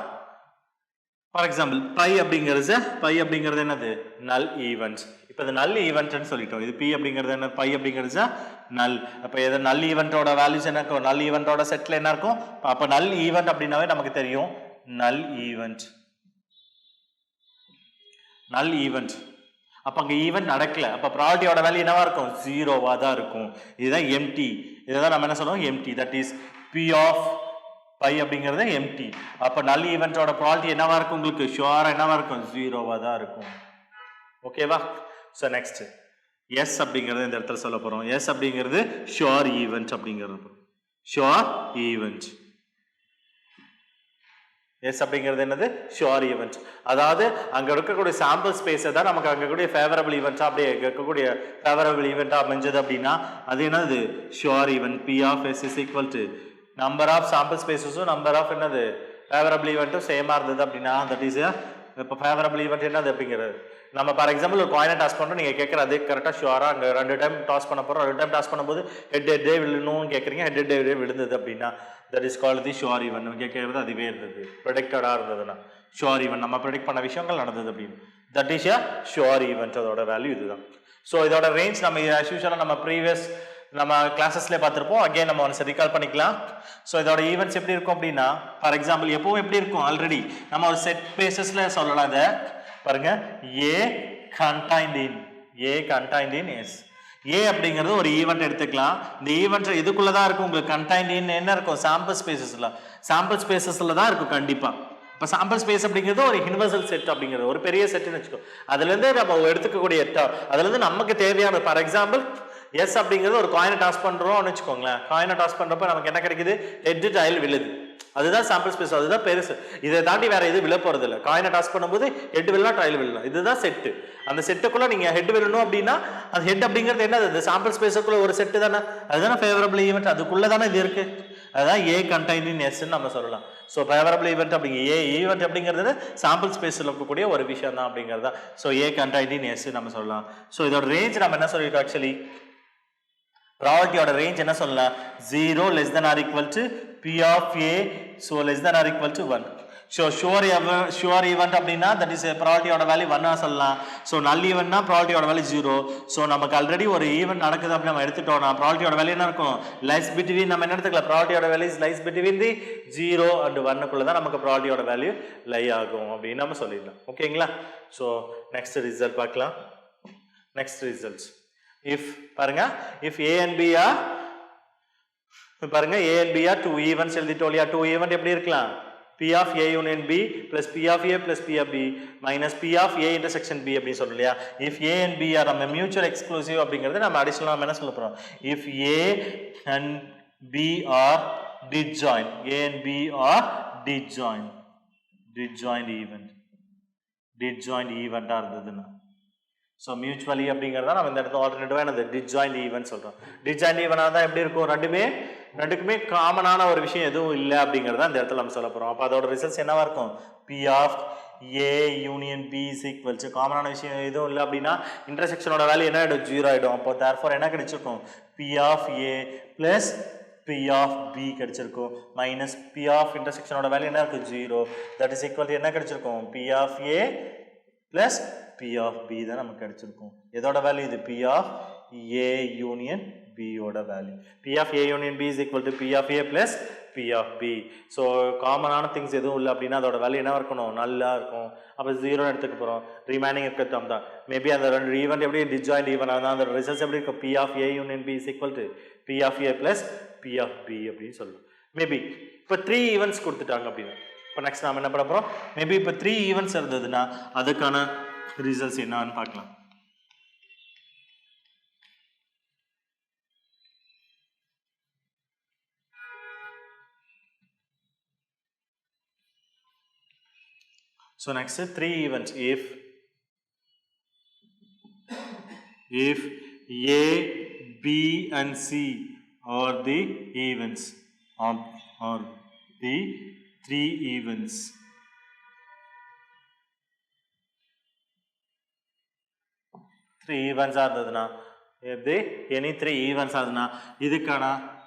ஃபார் எக்ஸாம்பிள் பை அப்படிங்கிறது என்னது? நல் ஈவெண்ட்ஸ். இப்போ இது நல் ஈவெண்ட்னு சொல்லிட்டோம். இது பி அப்படிங்கிறது என்ன? பை அப்படிங்கிறது நல். அப்போ இது நல் ஈவெண்ட்டோட வேல்யூஸ் என்ன இருக்கும்? நல் ஈவெண்ட்டோட செட்டில் என்ன இருக்கும்? அப்போ நல் ஈவெண்ட் அப்படின்னாவே நமக்கு தெரியும் நல் ஈவெண்ட். அப்போ அங்கே ஈவெண்ட் நடக்கல. அப்போ ப்ராபர்ட்டியோட வேல்யூ என்னவா இருக்கும்? 0வா தான் இருக்கும். இதுதான் எம்டி. இதுதான் நம்ம என்ன சொல்லுவோம்? Empty. That is P of phi அப்படிங்கிறது எம்டி. அப்போ நல் ஈவெண்ட்டோட ப்ராபர்ட்டி என்னவா இருக்கும்? உங்களுக்கு ஷுவரா என்னவா இருக்கும்? 0வா தான் இருக்கும். ஓகேவா? ஸோ நெக்ஸ்ட் எஸ் அப்படிங்கிறது இந்த இடத்துல சொல்ல போறோம். எஸ் அப்படிங்கிறது ஷுவர் ஈவெண்ட் அப்படிங்கிறது. Sure event. எஸ் அப்படிங்கிறது என்னது? Sure event. அதாவது அங்க இருக்கக்கூடிய சாம்பிள் ஸ்பேஸை தான் நமக்கு அங்க கூடிய ஃபேவரபிள் ஈவெண்ட்டா அப்படியே இருக்கக்கூடிய ஃபேவரபிள் ஈவெண்ட்டா அமைஞ்சது அப்படின்னா அது என்னது? Sure event. P of S is equal to number of sample ஸ்பேசஸும் நம்பர் ஆஃப் என்னது ஃபேவரபிள் ஈவெண்ட்டும் சேமா இருந்தது அப்படின்னா தட் இஸ் இப்போ ஃபேவரபிள் ஈவெண்ட் என்னது அப்படிங்கிறது. நம்ம ஃபார் எக்ஸாம்பிள் ஒரு காயினை டாஸ் பண்ணுறோம், நீங்கள் கேட்குற அதே கரெக்டாக ஷுவராக அங்கே 2 டைம் டாஸ் பண்ண போகிறோம். 2 டைம் டாஸ் பண்ணும்போது ஹெட் விழணும்னு கேட்குறீங்க, ஹெட் விழுந்தது அப்படின்னா that is called the sure event. நம்ம கேட்கறது அதுவே இருந்தது, ப்ரெடிக்டடாக இருந்ததுன்னா ஷுவர் ஈவெண்ட். நம்ம ப்ரெடிக்ட் பண்ண விஷயங்கள் நடந்தது அப்படின்னு that is a sure event. அதோட வேல்யூ இதுதான். ஸோ இதோட ரேஞ்ச் நம்ம as usual நம்ம ப்ரீவியஸ் நம்ம கிளாஸஸ்ல பார்த்துருப்போம். அகைன் நம்ம ஒன்ஸ் ரீகால் பண்ணிக்கலாம். ஸோ இதோட ஈவெண்ட்ஸ் எப்படி இருக்கும் அப்படின்னா ஃபார் எக்ஸாம்பிள் எப்பவும் எப்படி இருக்கும்? ஆல்ரெடி நம்ம ஒரு செட் பேசஸ்ல சொல்லலாம். இதை பாருங்க, ஏ கண்டைன்ட் இன் எஸ். ஏ அப்படிங்கிறது ஒரு ஈவெண்ட் எடுத்துக்கலாம். இந்த ஈவெண்ட் இதுக்குள்ளதான் இருக்கும். உங்களுக்கு கண்டைன்ட் இன் என்ன இருக்கும்? சாம்பிள் ஸ்பேசஸ்ல தான் இருக்கும் கண்டிப்பா. இப்போ சாம்பிள் ஸ்பேஸ் அப்படிங்கிறது ஒரு யூனிவர்சல் செட் அப்படிங்கிறது ஒரு பெரிய செட்னு வச்சுக்கோ. அதுல இருந்து நம்ம எடுத்துக்கக்கூடிய அதுல இருந்து நமக்கு தேவையான ஃபார் எக்ஸாம்பிள் எஸ் அப்படிங்கிறது ஒரு காயினை டாஸ் பண்றோம்னு வச்சுக்கோங்களேன். காயினை டாஸ் பண்றப்ப நமக்கு என்ன கிடைக்குது? ஹெட் டைல் விழுது. அதுதான் சாம்பிள் ஸ்பேஸ், அதுதான் பெருசு. இதை தாண்டி வேற எது விழ போறது இல்லை. காயினை டாஸ் பண்ணும்போது ஹெட் விழலாம், ட்ரையல் விழலாம். இதுதான் செட்டு. அந்த செட்டுக்குள்ள நீங்க ஹெட் விழணும் அப்படின்னா அது ஹெட் அப்படிங்கிறது என்னது? இந்த சாம்பிள் ஸ்பேஸுக்குள்ள ஒரு செட்டு தானே, அதுதானே ஃபேவரபிள் ஈவெண்ட். அதுக்குள்ள தானே இது இருக்கு. அதுதான் ஏ கண்டைன்ட் இன் எஸ் நம்ம சொல்லலாம். ஸோ ஃபேவரபிள் ஈவெண்ட் அப்படிங்க ஏ ஈவெண்ட் அப்படிங்கிறது சாம்பிள் ஸ்பேஸில் இருக்கக்கூடிய ஒரு விஷயம் தான் அப்படிங்கிறதா. So A contained in S நம்ம சொல்லலாம். ஸோ இதோட ரேஞ்ச் நம்ம என்ன சொல்லியிருக்கோம்? ஆக்சுவலி ப்ராபர்ட்டியோட ரேஞ்ச் என்ன சொல்லலாம்? 0 less than or equal to P of A, so less than or equal to 1. So sure event அப்படின்னா தட் இஸ் ப்ராபர்ட்டியோட வேல்யூ 1 சொல்லலாம். ஸோ நல் ஈவெண்ட்னா ப்ராபர்ட்டியோட வேல்யூ 0. ஸோ நமக்கு ஆல்ரெடி ஒரு ஈவெண்ட் நடக்குது அப்படி நம்ம எடுத்துட்டோம்னா ப்ராபர்ட்டியோட வேல்யூ என்ன இருக்கும்? லைஸ் பிட்வீன் நம்ம என்ன எடுத்துக்கலாம்? ப்ராபர்ட்டியோட value lies between the 0 and 1 தான் நமக்கு ப்ராபர்ட்டியோட வேல்யூ லை ஆகும் அப்படின்னு நம்ம சொல்லிடலாம். ஓகேங்களா? ஸோ நெக்ஸ்ட் ரிசல்ட் பார்க்கலாம். நெக்ஸ்ட் ரிசல்ட்ஸ் if பாருங்க, if A and B are பாருங்க A and B are 2 events எழுதிட்டோம் இல்லையா? 2 event எப்படி இருக்கலாம்? P of A union B plus P of A plus P of B minus P of A intersection B அப்படின்னு சொல்றோம் இல்லையா. If A and B are நம்ம mutual exclusive அப்படிங்கிறது நம்ம அடிஷனலாக நம்ம என்ன சொல்ல போறோம். If A and B are disjoint, A and B are disjoint event இருந்ததுன்னா, ஸோ மியூச்சுவலி அப்படிங்கிறத நம்ம இந்த இடத்துல ஆல்டர்னேட்டிவாக என்னது டிஸ்ஜாயிண்ட் ஈவென்ட் சொல்கிறோம். டிஸ்ஜாயிண்ட் ஈவென்டாக தான் எப்படி இருக்கும், ரெண்டுக்குமே காமனான ஒரு விஷயம் எதுவும் இல்லை அப்படிங்கிறத இந்த இடத்துல நம்ம சொல்ல போகிறோம். அப்போ அதோட ரிசல்ட்ஸ் என்னவா இருக்கும், P of A union B is equal to காமனான விஷயம் எதுவும் இல்லை அப்படின்னா இன்டர்செக்ஷனோட வேல்யூ என்ன ஆகிடும், 0 ஆகிடும். அப்போ therefore என்ன கிடைச்சிருக்கும், P of A plus P of B கிடைச்சிருக்கும் மைனஸ் P of இன்டர்செக்ஷனோட வேல்யூ என்ன இருக்கும், 0. தட் இஸ் ஈக்குவல் டு என்ன கிடைச்சிருக்கும், P of A plus P of B தான் நமக்கு கிடைச்சிருக்கும். எதோட வேல்யூ இது, P of A union B ஓட value. P of A union B is equal to P of A plus P of B. So காமனான things எதுவும் இல்லை அப்படின்னா அதோட வேல்யூ என்ன இருக்கணும், நல்லா இருக்கும். அப்போ 0 எடுத்துக்க போகிறோம். ரிமைனிங் இருக்க டேர்ம் தான். மேபி அந்த ரெண்டு ஈவெண்ட் எப்படி டிஸ்ஜாயிண்ட் ஈவெண்ட் ஆனால் அந்த ரிசல்ட்ஸ் எப்படி இருக்கும், P of A union B is equal to P of A plus P of B அப்படின்னு சொல்லுவோம். மேபி இப்போ 3 ஈவெண்ட்ஸ் கொடுத்துட்டாங்க அப்படின்னா இப்போ நெக்ஸ்ட் நாம் என்ன பண்ண போகிறோம், மேபி இப்போ 3 ஈவெண்ட்ஸ் இருந்ததுன்னா அதுக்கான ரிசல்ட்ஸ் என்னன்னு பார்க்கலாம். So next 3 events. If A, B and C are the events, are the 3 events. Three events ஆகுதுன்னா, if they any 3 events ஆகுதுன்னா இதுக்கான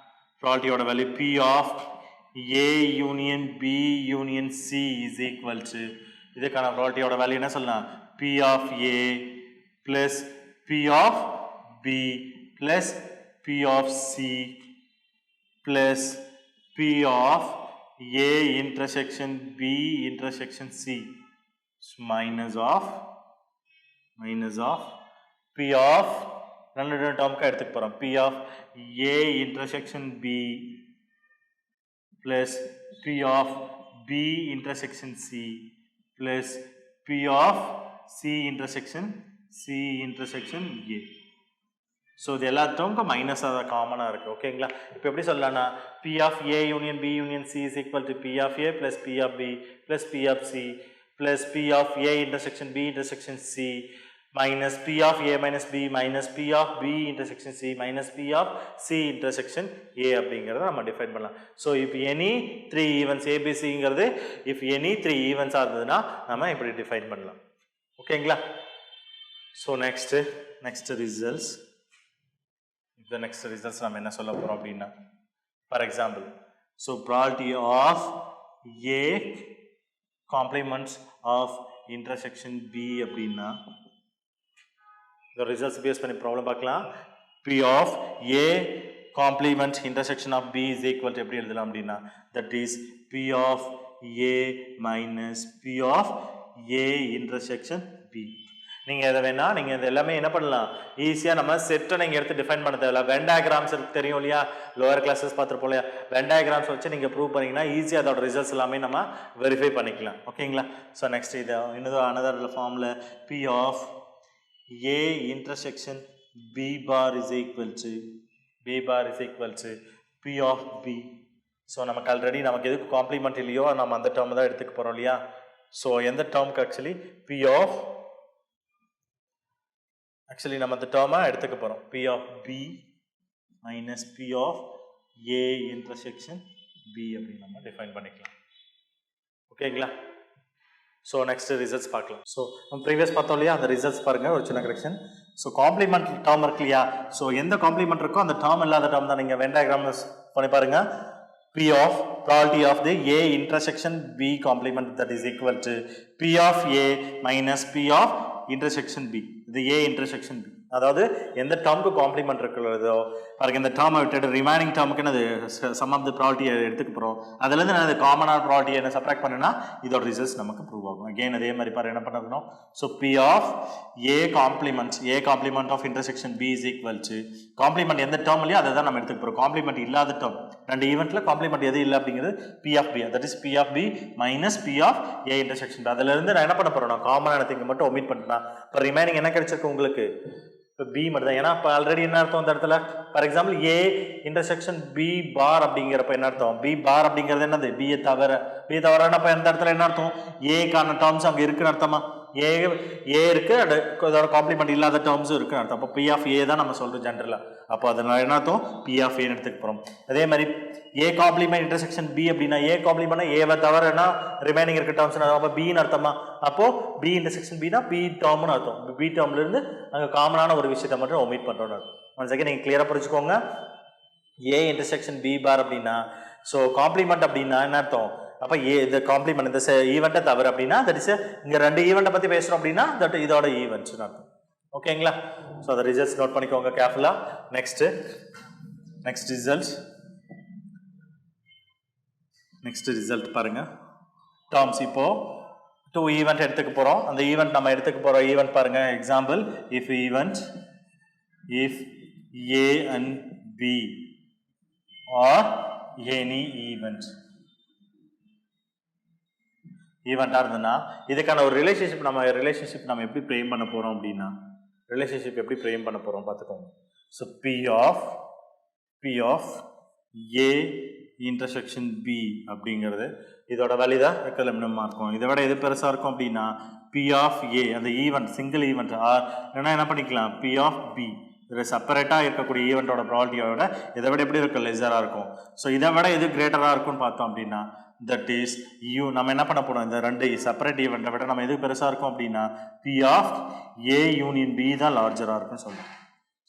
ப்ராபர்ட்டியோட value P of A union B union C is equal to இதுக்கான ப்ராபர்ட்டியோட value என்ன சொல்லலாம், P of A plus P of B plus P of C plus P of A intersection B intersection C minus of P of ரெண்டு டேர்முக்கு எடுத்துக்க போகிறோம். P of A intersection B plus P of B intersection C plus P of C intersection A. So இது எல்லா டேர்முக்கும் மைனஸாக தான் காமனாக இருக்குது. ஓகேங்களா, இப்போ எப்படி சொல்லலாம்னா P of A union B union C is equal to P of A plus P of B plus P of C plus P of A intersection B intersection C minus P of A minus B minus P of B intersection C minus P of C intersection A அப்படிங்கிறத நம்ம define பண்ணலாம். So இப்போ any 3 events ஏபிசிங்கிறது if any 3 ஈவெண்ட்ஸாக இருந்ததுன்னா நம்ம இப்படி define பண்ணலாம். ஓகேங்களா, ஸோ நெக்ஸ்ட் ரிசல்ட்ஸ். இந்த நெக்ஸ்ட் ரிசல்ட்ஸ் நம்ம என்ன சொல்ல போகிறோம் அப்படின்னா, for example so property of A complements of intersection B அப்படின்னா the results based பண்ணி ப்ராப்ளம் பார்க்கலாம். P of A complement intersection of B is equal to எப்படி எழுதலாம் அப்படின்னா that is P of A minus P of A intersection B. நீங்கள் எதை வேணா நீங்கள் இது எல்லாமே என்ன பண்ணலாம், ஈஸியாக நம்ம செட்டை நீங்கள் எடுத்து டிஃபைன் பண்ண தேவையில்ல. வென் டயக்ராம்ஸ் தெரியும் இல்லையா, லோவர் கிளாஸஸ் பார்த்துருப்போம் இல்லையா, வென் டயக்ராம்ஸ் வச்சு நீங்கள் ப்ரூவ் பண்ணிங்கன்னா ஈஸியாக அதோட ரிசல்ட்ஸ் எல்லாமே நம்ம வெரிஃபை பண்ணிக்கலாம். ஓகேங்களா, ஸோ நெக்ஸ்ட் இது இன்னொரு அனதர் ஃபார்மில் P of A intersection B bar is equal to P of B. So நமக்கு ஆல்ரெடி நமக்கு எதுக்கு காம்ப்ளிமெண்ட் இல்லையோ நம்ம அந்த டேர்ம் தான் எடுத்துக்க போகிறோம் இல்லையா. ஸோ எந்த டேர்முக்கு ஆக்சுவலி நம்ம அந்த டேர்மாக எடுத்துக்க போகிறோம். P of B minus P of A intersection B அப்படின்னு நம்ம டிஃபைன் பண்ணிக்கலாம். ஓகேங்களா, ஸோ நெக்ஸ்ட் ரிசல்ட்ஸ் பார்க்கலாம். ஸோ நம்ம ப்ரீவியஸ் பார்த்தோம் இல்லையா, அந்த ரிசல்ட்ஸ் பாருங்கள் ஒரு சின்ன கரெக்ஷன். ஸோ காம்ப்ளிமெண்ட் டேர்ம் இருக்கு இல்லையா, ஸோ எந்த காம்ப்ளிமெண்ட் இருக்கோ அந்த டேர்ம் இல்லாத டேர்ம் தான் நீங்கள் வென் டயக்ராம் பண்ணி பாருங்கள். P of probability of the A intersection B complement that is equal to P of A minus P of intersection B, the A intersection B. அதாவது எந்த டேர்முக்கு காம்ப்ளிமெண்ட் இருக்கிறதோ பாருங்க, இந்த டேர்மை விட்டுட்டு ரிமைனிங் டேர்முக்கு என்னது சம் ஆஃப் தி ப்ராபர்ட்டியை எடுத்துக்க போகிறோம். அதுலேருந்து நான் காமனான ப்ராபர்ட்டியை என்ன சப்ராக்ட் பண்ணேன்னா இதோட ரிசல்ட்ஸ் நமக்கு ப்ரூவ் ஆகும். அகெயின் அதே மாதிரி பாரு என்ன பண்ணணும். So P of A complement of intersection B is equal to complement எந்த டேர்ம் இல்லையோ அதை தான் நம்ம எடுத்துக்க போகிறோம். காம்ப்ளிமெண்ட் இல்லாத டேர்ம் ரெண்டு ஈவெண்ட்டில் காம்ப்ளிமெண்ட் எது இல்லை அப்படிங்கிறது P of B, that is P of B minus P of A intersection. அதிலிருந்து நான் என்ன பண்ண போகிறேன், நான் காமனான திங்கை மட்டும் ஒமிட் பண்ணிட்டேன். இப்போ ரிமைனிங் என்ன கிடைச்சிருக்கு உங்களுக்கு, இப்போ பி மட்டும் தான். ஏன்னா இப்போ ஆல்ரெடி என்ன அர்த்தம் அந்த இடத்துல, for example A intersection B bar அப்படிங்கிறப்ப என்ன அர்த்தம், பி பார் அப்படிங்கிறது என்னது பிஏ தவிர. பி தவிரப்ப இந்த இடத்துல என்ன அர்த்தம், ஏக்கான டேர்ம்ஸ் அங்கே இருக்குன்னு அர்த்தமா. ஏ இருக்கு, அதோட காம்ப்ளிமெண்ட் இல்லாத டேர்ம்ஸும் இருக்குன்னு அர்த்தம். அப்போ பி ஆஃப் ஏ தான் நம்ம சொல்கிறோம் ஜென்ரலாக. அப்போ அதனால என்ன அர்த்தம், பி ஆஃப் ஏன்னு எடுத்துக்க போகிறோம். அதே மாதிரி ஏ காம்ப்ளிமெண்ட் இன்டர்செக்ஷன் பி அப்படின்னா ஏ காம்ப்ளிமெண்ட் ஏவை தவிரனா ரிமைனிங் இருக்க டேர்ம்ஸ் அப்போ பின்னு அர்த்தமா. அப்போ பி இன்டர்செக்ஷன் பினா பி டேர்ம்னு அர்த்தம். பி டேர்ம்ல இருந்து அங்கே காமனான ஒரு விஷயத்தை மட்டும் ஒமிட் பண்ணுறோம்னு அர்த்தம். ஒன் செகண்ட் நீங்கள் கிளியராக புரிச்சுக்கோங்க. ஏ இன்டர்செக்ஷன் பி பார் அப்படின்னா ஸோ காம்ப்ளிமெண்ட் அப்படின்னா என்ன அர்த்தம், அப்போ ஏ இந்த காம்ப்ளிமெண்ட் இந்த ஈவெண்ட்டை தவிர அப்படின்னா தட் இஸ் இங்கே ரெண்டு ஈவெண்ட்டை பற்றி பேசுகிறோம் அப்படின்னா தட் இதோட ஈவெண்ட்ஸ்னு அர்த்தம். ஓகேங்களா. ஸோ அந்த ரிசல்ட்ஸ் நோட் பண்ணிக்கோங்க கேர்ஃபுல்லாக. நெக்ஸ்ட் ரிசல்ட் பாருங்க. டேர்ம்ஸ் இப்போ 2 ஈவெண்ட் எடுத்துக்க போகிறோம். அந்த ஈவெண்ட் நம்ம எடுத்துக்க போகிற ஈவெண்ட் பாருங்க. Example, if A and B are any ஈவெண்ட்டாக இருந்ததுன்னா இதுக்கான ஒரு ரிலேஷன்ஷிப் நம்ம எப்படி ஃப்ரேம் பண்ண போகிறோம் அப்படின்னா பார்த்துக்கோங்க. So P of A intersection B அப்படிங்கிறது இதோட வேல்யூ தான் மினிமமாக இருக்கும். இதை விட எது பெருசாக இருக்கும் அப்படின்னா பி ஆஃப் ஏ அந்த ஈவெண்ட் சிங்கிள் ஈவெண்ட் ஆர் இல்லைன்னா என்ன பண்ணிக்கலாம், பி ஆஃப் பி இதில் செப்பரேட்டாக இருக்கக்கூடிய ஈவெண்ட்டோட ப்ராபர்ட்டியோட இதை விட எப்படி இருக்கும், லெஸராக இருக்கும். ஸோ இதை விட எது கிரேட்டராக இருக்கும்னு பார்த்தோம் அப்படின்னா தட் இஸ் யூ. நம்ம என்ன பண்ண போகிறோம், இந்த ரெண்டு செப்பரேட் ஈவெண்ட்டை விட நம்ம எது பெருசாக இருக்கும் அப்படின்னா P of A union B தான் லார்ஜராக இருக்கும்னு சொல்லுவோம்.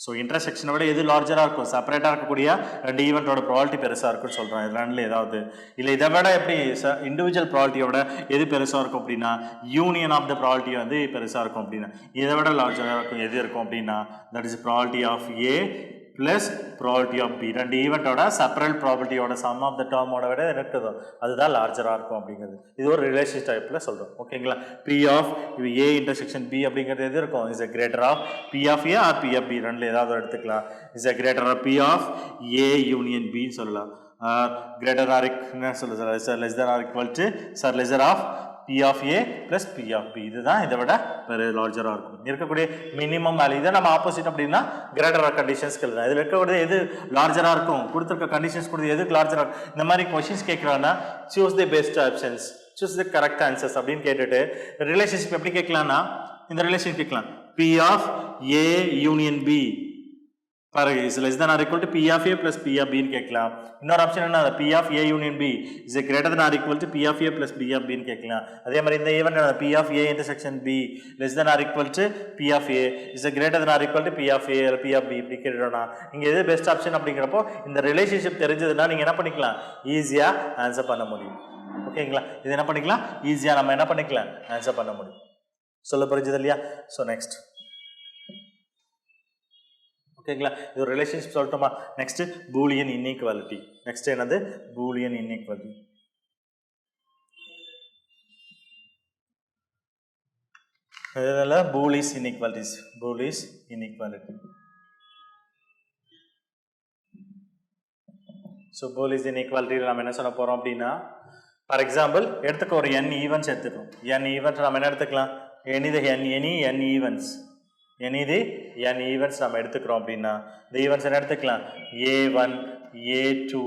ஸோ இன்டர்செக்ஷனை விட எது லார்ஜராக இருக்கும், செப்பரேட்டாக இருக்கக்கூடிய ரெண்டு ஈவெண்ட்டோட ப்ராபர்ட்டி பெருசாக இருக்குன்னு சொல்கிறோம். இது ரெண்டில் ஏதாவது இல்லை இதை விட எப்படி இண்டிவிஜுவல் ப்ராபர்ட்டியோட எது பெருசாக இருக்கும் அப்படின்னா யூனியன் ஆஃப் த ப்ராபர்ட்டி வந்து பெருசாக இருக்கும் அப்படின்னா இதை விட லார்ஜராக இருக்கும் எது இருக்கும் அப்படின்னா that is property of A plus property of B. ரெண்டு ஈவெண்ட்டோட செப்பரேட் ப்ராபர்ட்டியோட சம் ஆஃப் த டேர்மோட விட இருக்குதோ அதுதான் லார்ஜராக இருக்கும் அப்படிங்கிறது. இது ஒரு ரிலேஷன் டைப்பில் சொல்கிறோம். ஓகேங்களா. P of A intersection B அப்படிங்கிறது எது இருக்கும், is a greater of P of A or P of B ரெண்டில் ஏதாவது எடுத்துக்கலாம். Is a greater of P of A union பின்னு சொல்லலாம். கிரேட்டர் ஆர் என்ன சொல்லுது, less than or equal to lesser of P of A plus P of B. இதுதான் இதை விட வேறு லார்ஜராக இருக்கும். இருக்கக்கூடிய மினிமம் வேல்யூ இதை நம்ம ஆப்போசிட் அப்படின்னா கிரேட்டர் ஆர் கண்டிஷன்ஸ்க்கு எழுதலாம். இதில் இருக்கக்கூடிய எது லார்ஜராக இருக்கும், கொடுத்துருக்க கண்டிஷன்ஸ் கொடுத்து எதுக்கு லார்ஜராக இருக்கும். இந்த மாதிரி கொஸ்டின்ஸ் கேட்குறாங்கன்னா choose the best options, choose the correct answers அப்படின்னு கேட்டுட்டு ரிலேஷன்ஷிப் எப்படி கேட்கலாம்னா இந்த ரிலேஷன் கேட்கலாம். P of A union B பாருங்க is less than or equal to P of A plus P of பின்னு கேட்கலாம். இன்னொரு ஆப்ஷன் என்ன, P of A union B is greater than or equal to P of A plus P of பின்னு கேட்கலாம். அதே மாதிரி இந்த event P of A intersection B less than or equal to P of A is greater than or equal to P of A P of B இப்படி கேட்டோம்னா இங்கே எது best option அப்படிங்கிறப்போ இந்த ரிலேஷன்ஷிப் தெரிஞ்சதுன்னா நீங்கள் என்ன பண்ணிக்கலாம், ஈஸியாக ஆன்சர் பண்ண முடியும். ஓகேங்களா. இது என்ன பண்ணிக்கலாம், ஈஸியாக நம்ம என்ன பண்ணிக்கலாம் ஆன்சர் பண்ண முடியும். சொல்ல புரிஞ்சது இல்லையா. ஸோ நெக்ஸ்ட் ஓகேங்களா. இது ஒரு ரிலேஷன்ஷிப் சொல்லட்டுமா. Next Boolean inequality. நெக்ஸ்ட் என்னது, பூலியன் இன்இக்வாலிட்டி. இதனால பூலிஸ் இன்இக்வாலிட்டிஸ், பூலிஸ் இன்இக்வாலிட்டி. ஸோ பூலிஸ் இன்இக்வாலிட்டியில் நம்ம என்ன சொல்ல போகிறோம் அப்படின்னா ஃபார் எக்ஸாம்பிள் எடுத்துக்க ஒரு n ஈவெண்ட்ஸ் எடுத்துக்கணும். n ஈவெண்ட் நம்ம என்ன எடுத்துக்கலாம், எனி ஈவெண்ட்ஸ் நம்ம எடுத்துக்கிறோம் அப்படின்னா இந்த ஈவெண்ட்ஸ் என்ன எடுத்துக்கலாம், A1 A2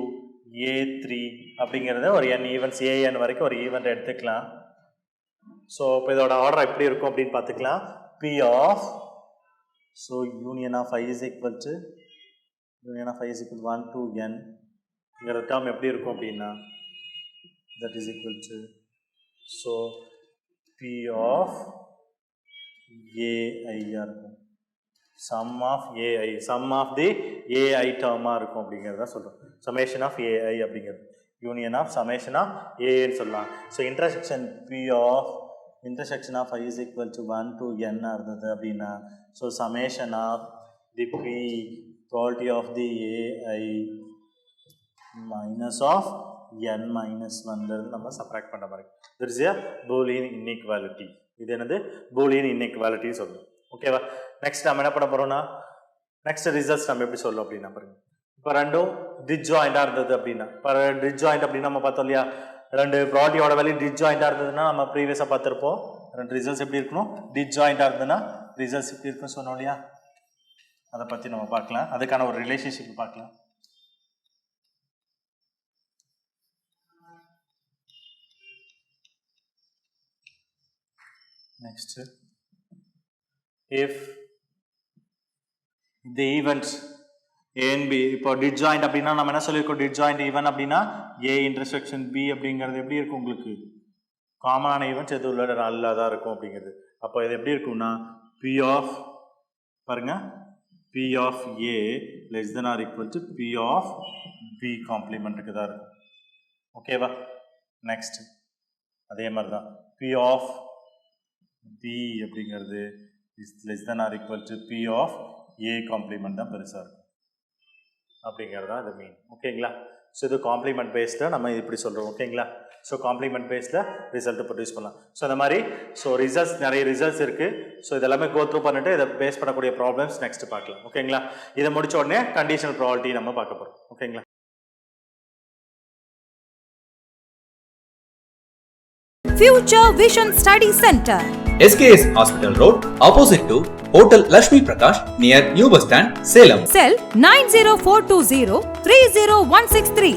A3 அப்படிங்கிறத ஒரு n ஈவெண்ட்ஸ் an வரைக்கும் ஒரு ஈவெண்ட் எடுத்துக்கலாம். ஸோ இப்போ இதோட ஆர்டர் எப்படி இருக்கும் அப்படின்னு பார்த்துக்கலாம். P of union of I is equal to 1 to n இங்கிற டேர்ம் எப்படி இருக்கும் அப்படின்னா that is equal to P of AI இருக்கும், sum of AI, sum of the AI டேர்மாக இருக்கும் அப்படிங்கிறத சொல்கிறோம். சமேஷன் ஆஃப் AI அப்படிங்கிறது யூனியன் ஆஃப் சமேஷன் ஆஃப் ஏன்னு சொல்லலாம். So intersection P of intersection of I is equal to 1 to n இருந்தது அப்படின்னா so summation of the P property of the AI minus of n minus 1 நம்ம subtract பண்ண மாதிரி there is a Boolean inequality. இது என்னது Boolean inequality சொல்லணும். ஓகேவா? Next நம்ம என்ன பண்ண போகிறோம்னா நெக்ஸ்ட் ரிசல்ட்ஸ் நம்ம எப்படி சொல்லணும் அப்படின்னா பாருங்க. இப்போ ரெண்டும் டிஸ்ஜாயிண்டாக இருந்தது அப்படின்னா இப்போ டிஸ்ஜாயிண்ட் அப்படின்னா நம்ம பார்த்தோம் இல்லையா, ரெண்டு ப்ராபர்ட்டியோட வேல்யூ டிஸ்ஜாயிண்டாக இருந்ததுன்னா நம்ம ப்ரீவியஸாக பார்த்துருப்போம். ரெண்டு ரிசல்ட்ஸ் எப்படி இருக்கணும், டிஸ்ஜாயிண்டாக இருந்ததுன்னா ரிசல்ட்ஸ் எப்படி இருக்குன்னு சொன்னோம் இல்லையா, அதை பற்றி நம்ம பார்க்கலாம். அதுக்கான ஒரு ரிலேஷன்ஷிப் பார்க்கலாம். Next if the events A and B இப்போ டிஸ்ஜாயிண்ட் அப்படின்னா நம்ம என்ன சொல்லியிருக்கோம், டிஸ்ஜாயிண்ட் ஈவன் அப்படின்னா A இன்டர்செக்ஷன் B அப்படிங்கிறது எப்படி இருக்கும், உங்களுக்கு காமனான ஈவெண்ட்ஸ் எது உள்ள நல்லா தான் இருக்கும் அப்படிங்கிறது. அப்போ இது எப்படி இருக்கும்னா P ஆஃப் பாருங்க P of A less than or equal to P of B காம்ப்ளிமெண்ட்டுக்கு தான் இருக்கும். ஓகேவா? நெக்ஸ்ட் அதே மாதிரி தான் P ஆஃப் B அப்படிங்கிறது is less than or equal to P of A complement தான் பெருசாக இருக்கும் அப்படிங்கிறது தான் அது மீன். ஓகேங்களா? ஸோ இது காம்ப்ளிமெண்ட் பேஸ்டில் நம்ம இப்படி சொல்கிறோம். ஓகேங்களா? ஸோ காம்ப்ளிமெண்ட் பேஸில் ரிசல்ட்டை ப்ரொடியூஸ் பண்ணலாம். ஸோ இந்த மாதிரி ஸோ ரிசல்ட்ஸ் நிறைய ரிசல்ட்ஸ் இருக்குது. ஸோ இதெல்லாமே கோ த்ரூ பண்ணிட்டு இதை பேஸ் பண்ணக்கூடிய ப்ராப்ளம்ஸ் நெக்ஸ்ட் பார்க்கலாம். ஓகேங்களா? இதை முடிச்ச உடனே கண்டிஷனல் ப்ராபர்ட்டி நம்ம பார்க்க போகிறோம். ஓகேங்களா? Future Vision Study Center, SKS Hospital Road, opposite to Hotel Lakshmi Prakash, near New Bus Stand, Salem. cell 90420 30163.